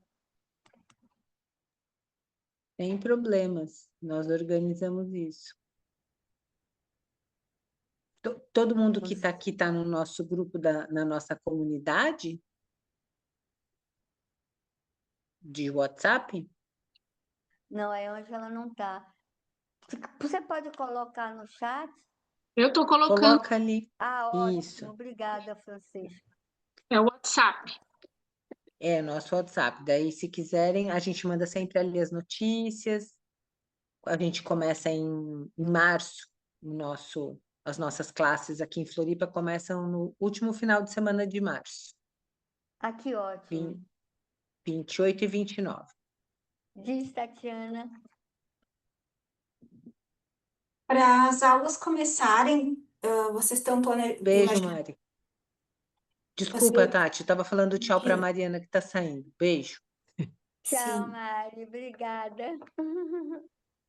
Sem problemas, nós organizamos isso. Todo mundo que está aqui está no nosso grupo, na nossa comunidade de WhatsApp? Não, a Ângela não está. Você pode colocar no chat? Eu estou colocando, Coloca ali. Ah, ótimo. Isso. Obrigada, Francisco. é o WhatsApp. É nosso WhatsApp. Daí, se quiserem, a gente manda sempre ali as notícias. A gente começa em março, as nossas classes aqui em Floripa começam no último final de semana de março, Ah, que ótimo. 28 e 29. Diz, Tatiana. Para as aulas começarem, vocês estão Beijo, imaginando. Mari. Desculpa, Tati, eu estava falando tchau para a que- Mariana que está saindo. Beijo. Tchau, Sim. Mari. Obrigada.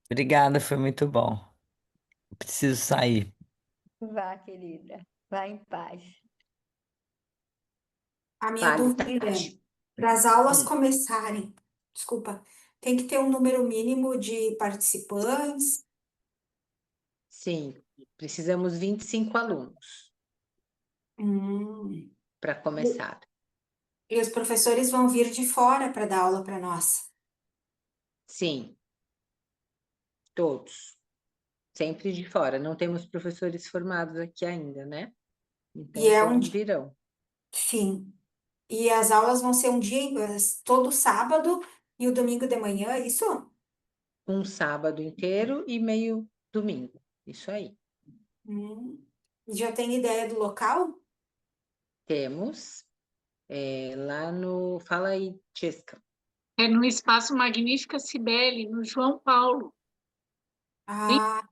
Obrigada, foi muito bom. Preciso sair. Vá, querida. Vá em paz. A minha Fale, dúvida é, Tati. para as aulas Hum. começarem, desculpa, tem que ter um número mínimo de participantes? Sim, precisamos 25 alunos Hum. para começar. E os professores vão vir de fora para dar aula para nós? Sim, todos. Sempre de fora. Não temos professores formados aqui ainda, né? Então, E é todos virão. Sim. E as aulas vão ser um dia, todo sábado e o domingo de manhã, é isso? Um sábado inteiro e meio domingo. Isso aí. Já tem ideia do local? Temos lá no... Fala aí, Chesca. É no Espaço Magnífica Cibele, no João Paulo. Ah,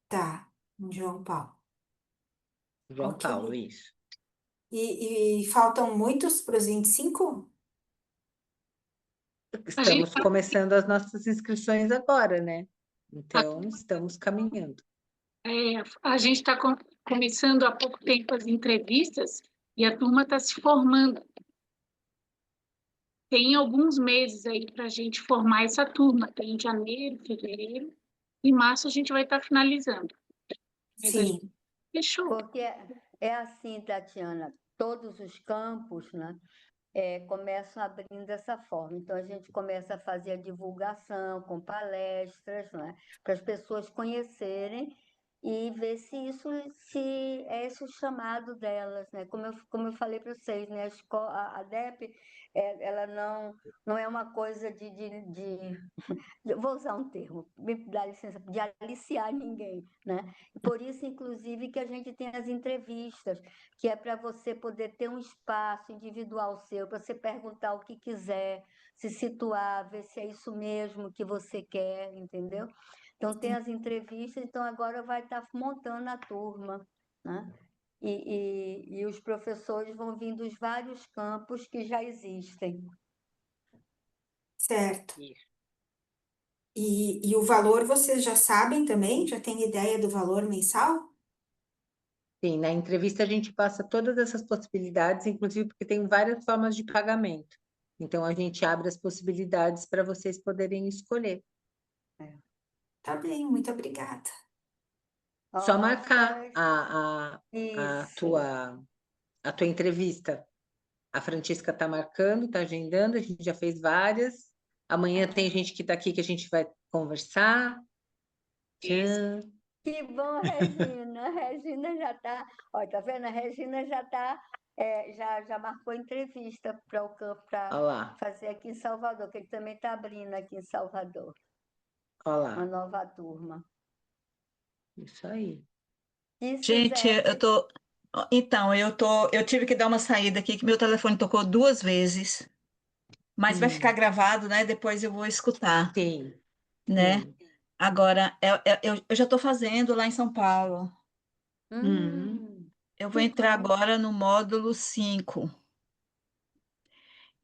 tá. Em João Paulo. João Ok. Paulo, isso. E faltam muitos para os 25? Estamos começando as nossas inscrições agora, né? Então, estamos caminhando. A gente está começando há pouco tempo as entrevistas e a turma está se formando. Tem alguns meses aí para a gente formar essa turma. Tem janeiro, fevereiro e março a gente vai estar finalizando. Mas a gente Sim. fechou. Porque é assim, Tatiana, todos os campos, né, começam abrindo dessa forma. Então, a gente começa a fazer a divulgação com palestras, né, para as pessoas conhecerem e ver se é esse o chamado delas, né? Como eu falei para vocês, né? A DEP, ela não é uma coisa vou usar um termo, me dá licença, de aliciar ninguém, né? Por isso, inclusive, que a gente tem as entrevistas, que é para você poder ter um espaço individual seu, para você perguntar o que quiser, se situar, ver se é isso mesmo que você quer, entendeu? Então, tem as entrevistas, então agora vai estar montando a turma, né? E os professores vão vir dos vários campos que já existem. Certo. Isso. E o valor vocês já sabem também? Já tem ideia do valor mensal? Sim, na entrevista a gente passa todas essas possibilidades, inclusive porque tem várias formas de pagamento. Então, a gente abre as possibilidades para vocês poderem escolher. Tá bem, muito obrigada. Só marcar a Isso. tua entrevista. A Francisca está marcando, está agendando, a gente já fez várias. Amanhã tem gente que está aqui que a gente vai conversar. Tchau. Que bom, Regina. Regina já está. Olha, tá vendo? A Regina já está. Já marcou entrevista para o campo para Olha lá, fazer aqui em Salvador, que ele também está abrindo aqui em Salvador, olha uma lá. nova turma. Isso aí. E Gente, eu Suzete? tô. Então, eu tive que dar uma saída aqui, que meu telefone tocou 2 vezes, mas vai ficar Hum, gravado, né? Depois eu vou escutar, sim, né? sim. Agora, eu já estou fazendo lá em São Paulo. Hum, Eu vou Que entrar bom. agora no módulo 5,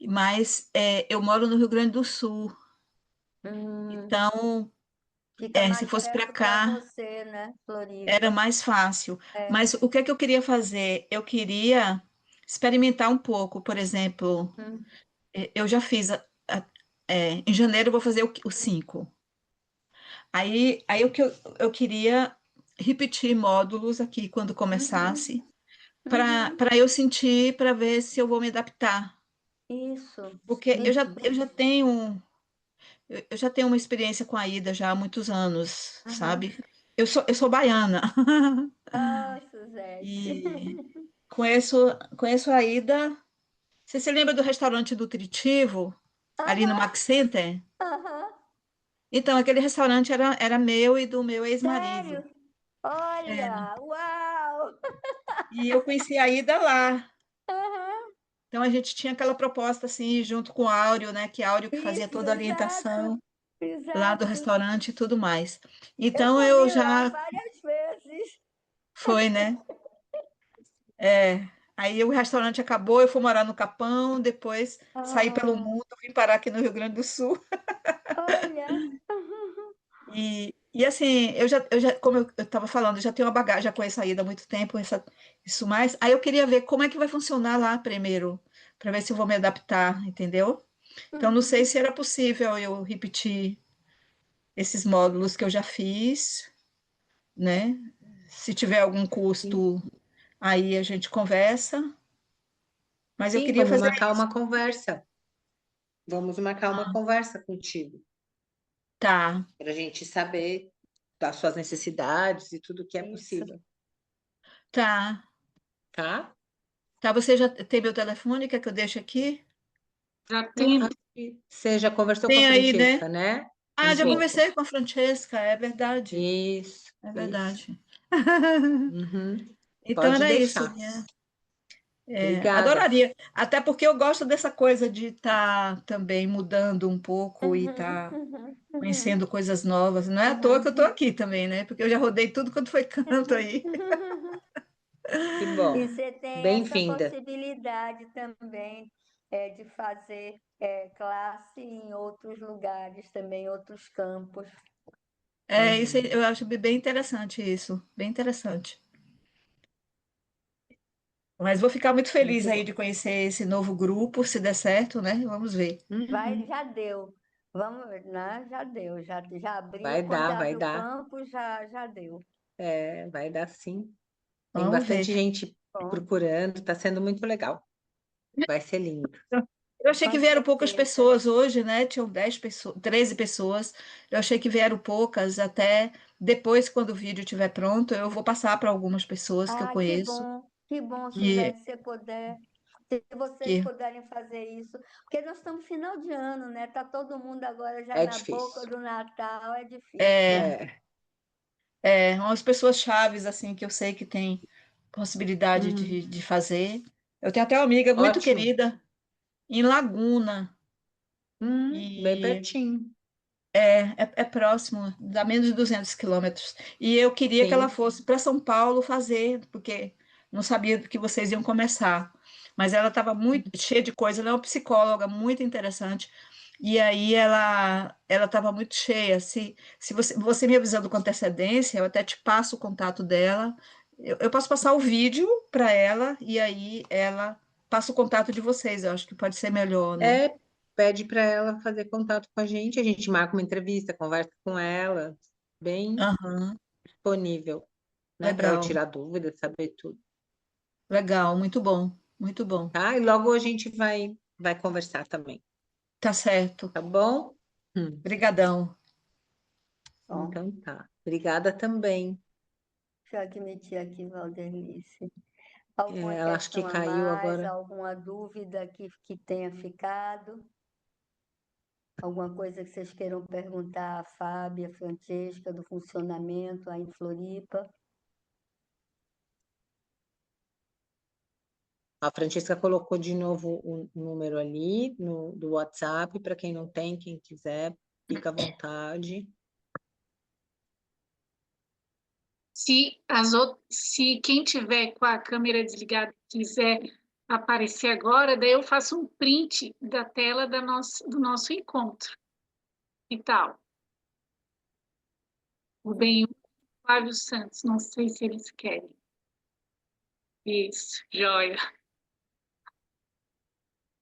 mas eu moro no Rio Grande do Sul, Hum, então, fica se mais fosse para perto para cá, você, né, era Floripa? mais fácil. É. Mas o que é que eu queria fazer? Eu queria experimentar um pouco, por exemplo, Hum, eu já fiz, em janeiro eu vou fazer o 5. Aí eu queria repetir módulos aqui quando uhum, começasse, uhum. para eu sentir, para ver se eu vou me adaptar. Isso. Porque eu já, Uhum, eu já tenho, eu já tenho uma experiência com a Ida já há muitos anos, uhum. sabe? Eu sou baiana Ah, Suzete. e conheço a Ida. Você se lembra do restaurante Nutritivo, ali no Aham, Max Center? aham. Então, aquele restaurante era meu e do meu ex-marido. Sério? Olha, uau! E eu conheci a Ida lá. Aham. Então, a gente tinha aquela proposta, assim, junto com o Áureo, né? Que Áureo que fazia Isso, toda a exato, orientação lá do exato. restaurante e tudo mais. Eu Então, eu comi lá já... várias vezes. Foi, né? É, aí o restaurante acabou, eu fui morar no Capão, depois saí pelo Ah, mundo, vim parar aqui no Rio Grande do Sul. olha. E assim, como eu estava falando, eu já tenho uma bagagem, já conheço a Ida há muito tempo, isso mais. Aí eu queria ver como é que vai funcionar lá primeiro, para ver se eu vou me adaptar, entendeu? Então, não sei Uhum. se era possível eu repetir esses módulos que eu já fiz, né? Se tiver algum sim. custo, aí a gente conversa. Mas eu Sim, queria vamos fazer marcar isso. uma conversa. Vamos marcar uma conversa contigo, Tá. para a gente saber das suas necessidades e tudo que é Isso. possível, Tá, tá? tá. Você já tem meu telefone? Quer que eu deixe aqui? Já Eu tem. acho que você já conversou com a Tem aí, né? Francesca, né? Ah, já Isso, conversei com a Francesca, é verdade. isso, É isso. verdade. Uhum. Então Pode era isso, deixar. né? Obrigada. Adoraria. Até porque eu gosto dessa coisa de estar também mudando um pouco e Uhum, estar uhum, uhum, conhecendo coisas novas. Não é à toa que eu uhum. estou aqui também, né? Porque eu já rodei tudo quanto foi canto aí. Que E bom. você tem essa Bem-vinda. possibilidade também de fazer classe em outros lugares também, outros campos. Isso Uhum. eu acho bem interessante isso, bem interessante. Mas vou ficar muito feliz Muito aí bom. de conhecer esse novo grupo, se der certo, né? Vamos ver. Vai, Uhum. já deu. Vamos, né? Já deu, já abriu. Vai Quando dar, vai abre o dar. campo, já deu. É, vai dar sim. Tem Vamos ver. bastante gente Bom, procurando, está sendo muito legal. Vai ser lindo. Eu achei que com vieram poucas certeza. pessoas hoje, né? Tinham 10 pessoas, 13 pessoas. Eu achei que vieram poucas, até depois, quando o vídeo estiver pronto, eu vou passar para algumas pessoas que eu Ah, conheço. que bom, Que, Suzete, se você puder. Se vocês que puderem fazer isso, porque nós estamos final de ano, né? Tá todo mundo agora já É na boca difícil. do Natal, é difícil. é, É. umas pessoas chaves, assim, que eu sei que tem possibilidade Uhum. de fazer. Eu tenho até uma amiga muito Ótimo. querida em Laguna, Bem e pertinho. é próximo, dá menos de 200 quilômetros. E eu queria que ela Sim. fosse para São Paulo fazer, porque não sabia que vocês iam começar. Mas ela estava muito cheia de coisa, ela é uma psicóloga muito interessante. E aí ela estava muito cheia. Se você me avisando com antecedência, eu até te passo o contato dela. Eu posso passar o vídeo para ela e aí ela passa o contato de vocês. Eu acho que pode ser melhor, né? É, pede para ela fazer contato com a gente marca uma entrevista, conversa com ela, bem Aham, disponível, né, para eu legal, tirar dúvidas, saber tudo, legal, muito bom, muito bom. tá? E logo a gente vai conversar também, Tá certo. tá bom? Obrigadão. Bom, Então tá. Obrigada também. Deixa eu admitir aqui, Valderlice. Alguma Ela acho que questão a caiu mais, agora. alguma dúvida que tenha ficado? Alguma coisa que vocês queiram perguntar à Fábia, a Francesca, do funcionamento aí em Floripa? A Francesca colocou de novo o número ali do WhatsApp, para quem não tem, quem quiser, fica à vontade. Se quem tiver com a câmera desligada quiser aparecer agora, daí eu faço um print da tela do nosso encontro. E tal. O Benhur e o Flávio Santos, não sei se eles querem. Isso, joia.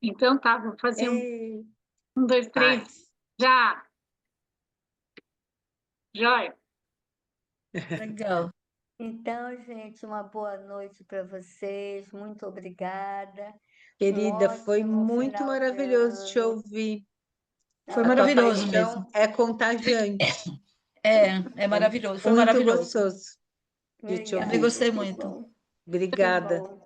Então tá, vou fazer Ei, 1, 2, 3, paz. já. Joia. Legal. Então, gente, uma boa noite para vocês. Muito obrigada. Querida, foi ótimo muito final de maravilhoso te ano. ouvir. Foi A tua maravilhoso paixão mesmo. é contagiante. É maravilhoso, foi Muito maravilhoso. gostoso de te Também Obrigada, ouvir. gostei que muito. bom, que Obrigada bom.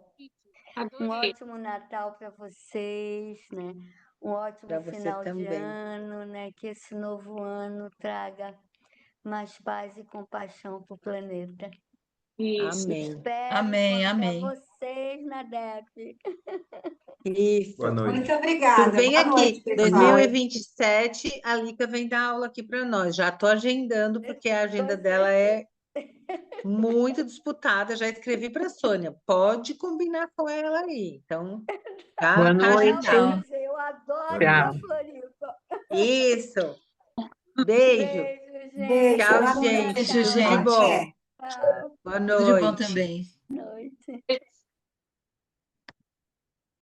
Um Adorei. ótimo Natal para vocês, né? Um ótimo para você final de também. ano, né? Que esse novo ano traga mais paz e compaixão para o planeta. Isso. Amém. Espero Amém, encontrar amém. vocês na DEF. Isso. Boa noite. Muito Tu obrigada. vem Boa noite, aqui, pessoal. 2027, a Lica vem dar aula aqui para nós. Já estou agendando, porque a agenda Com dela é muito disputada. Já escrevi para a Sônia. Pode combinar com ela aí. Então, já Boa está noite. Não, agendado. mas eu adoro ir Boa para Tchau. Floripa. Isso. Beijo. Beijo, gente. Beijo. Tchau, Boa Bom noite, gente. Beijo, Tudo de pessoal. gente. bom. Até. Natal. Boa Tudo de bom noite. também. Noite.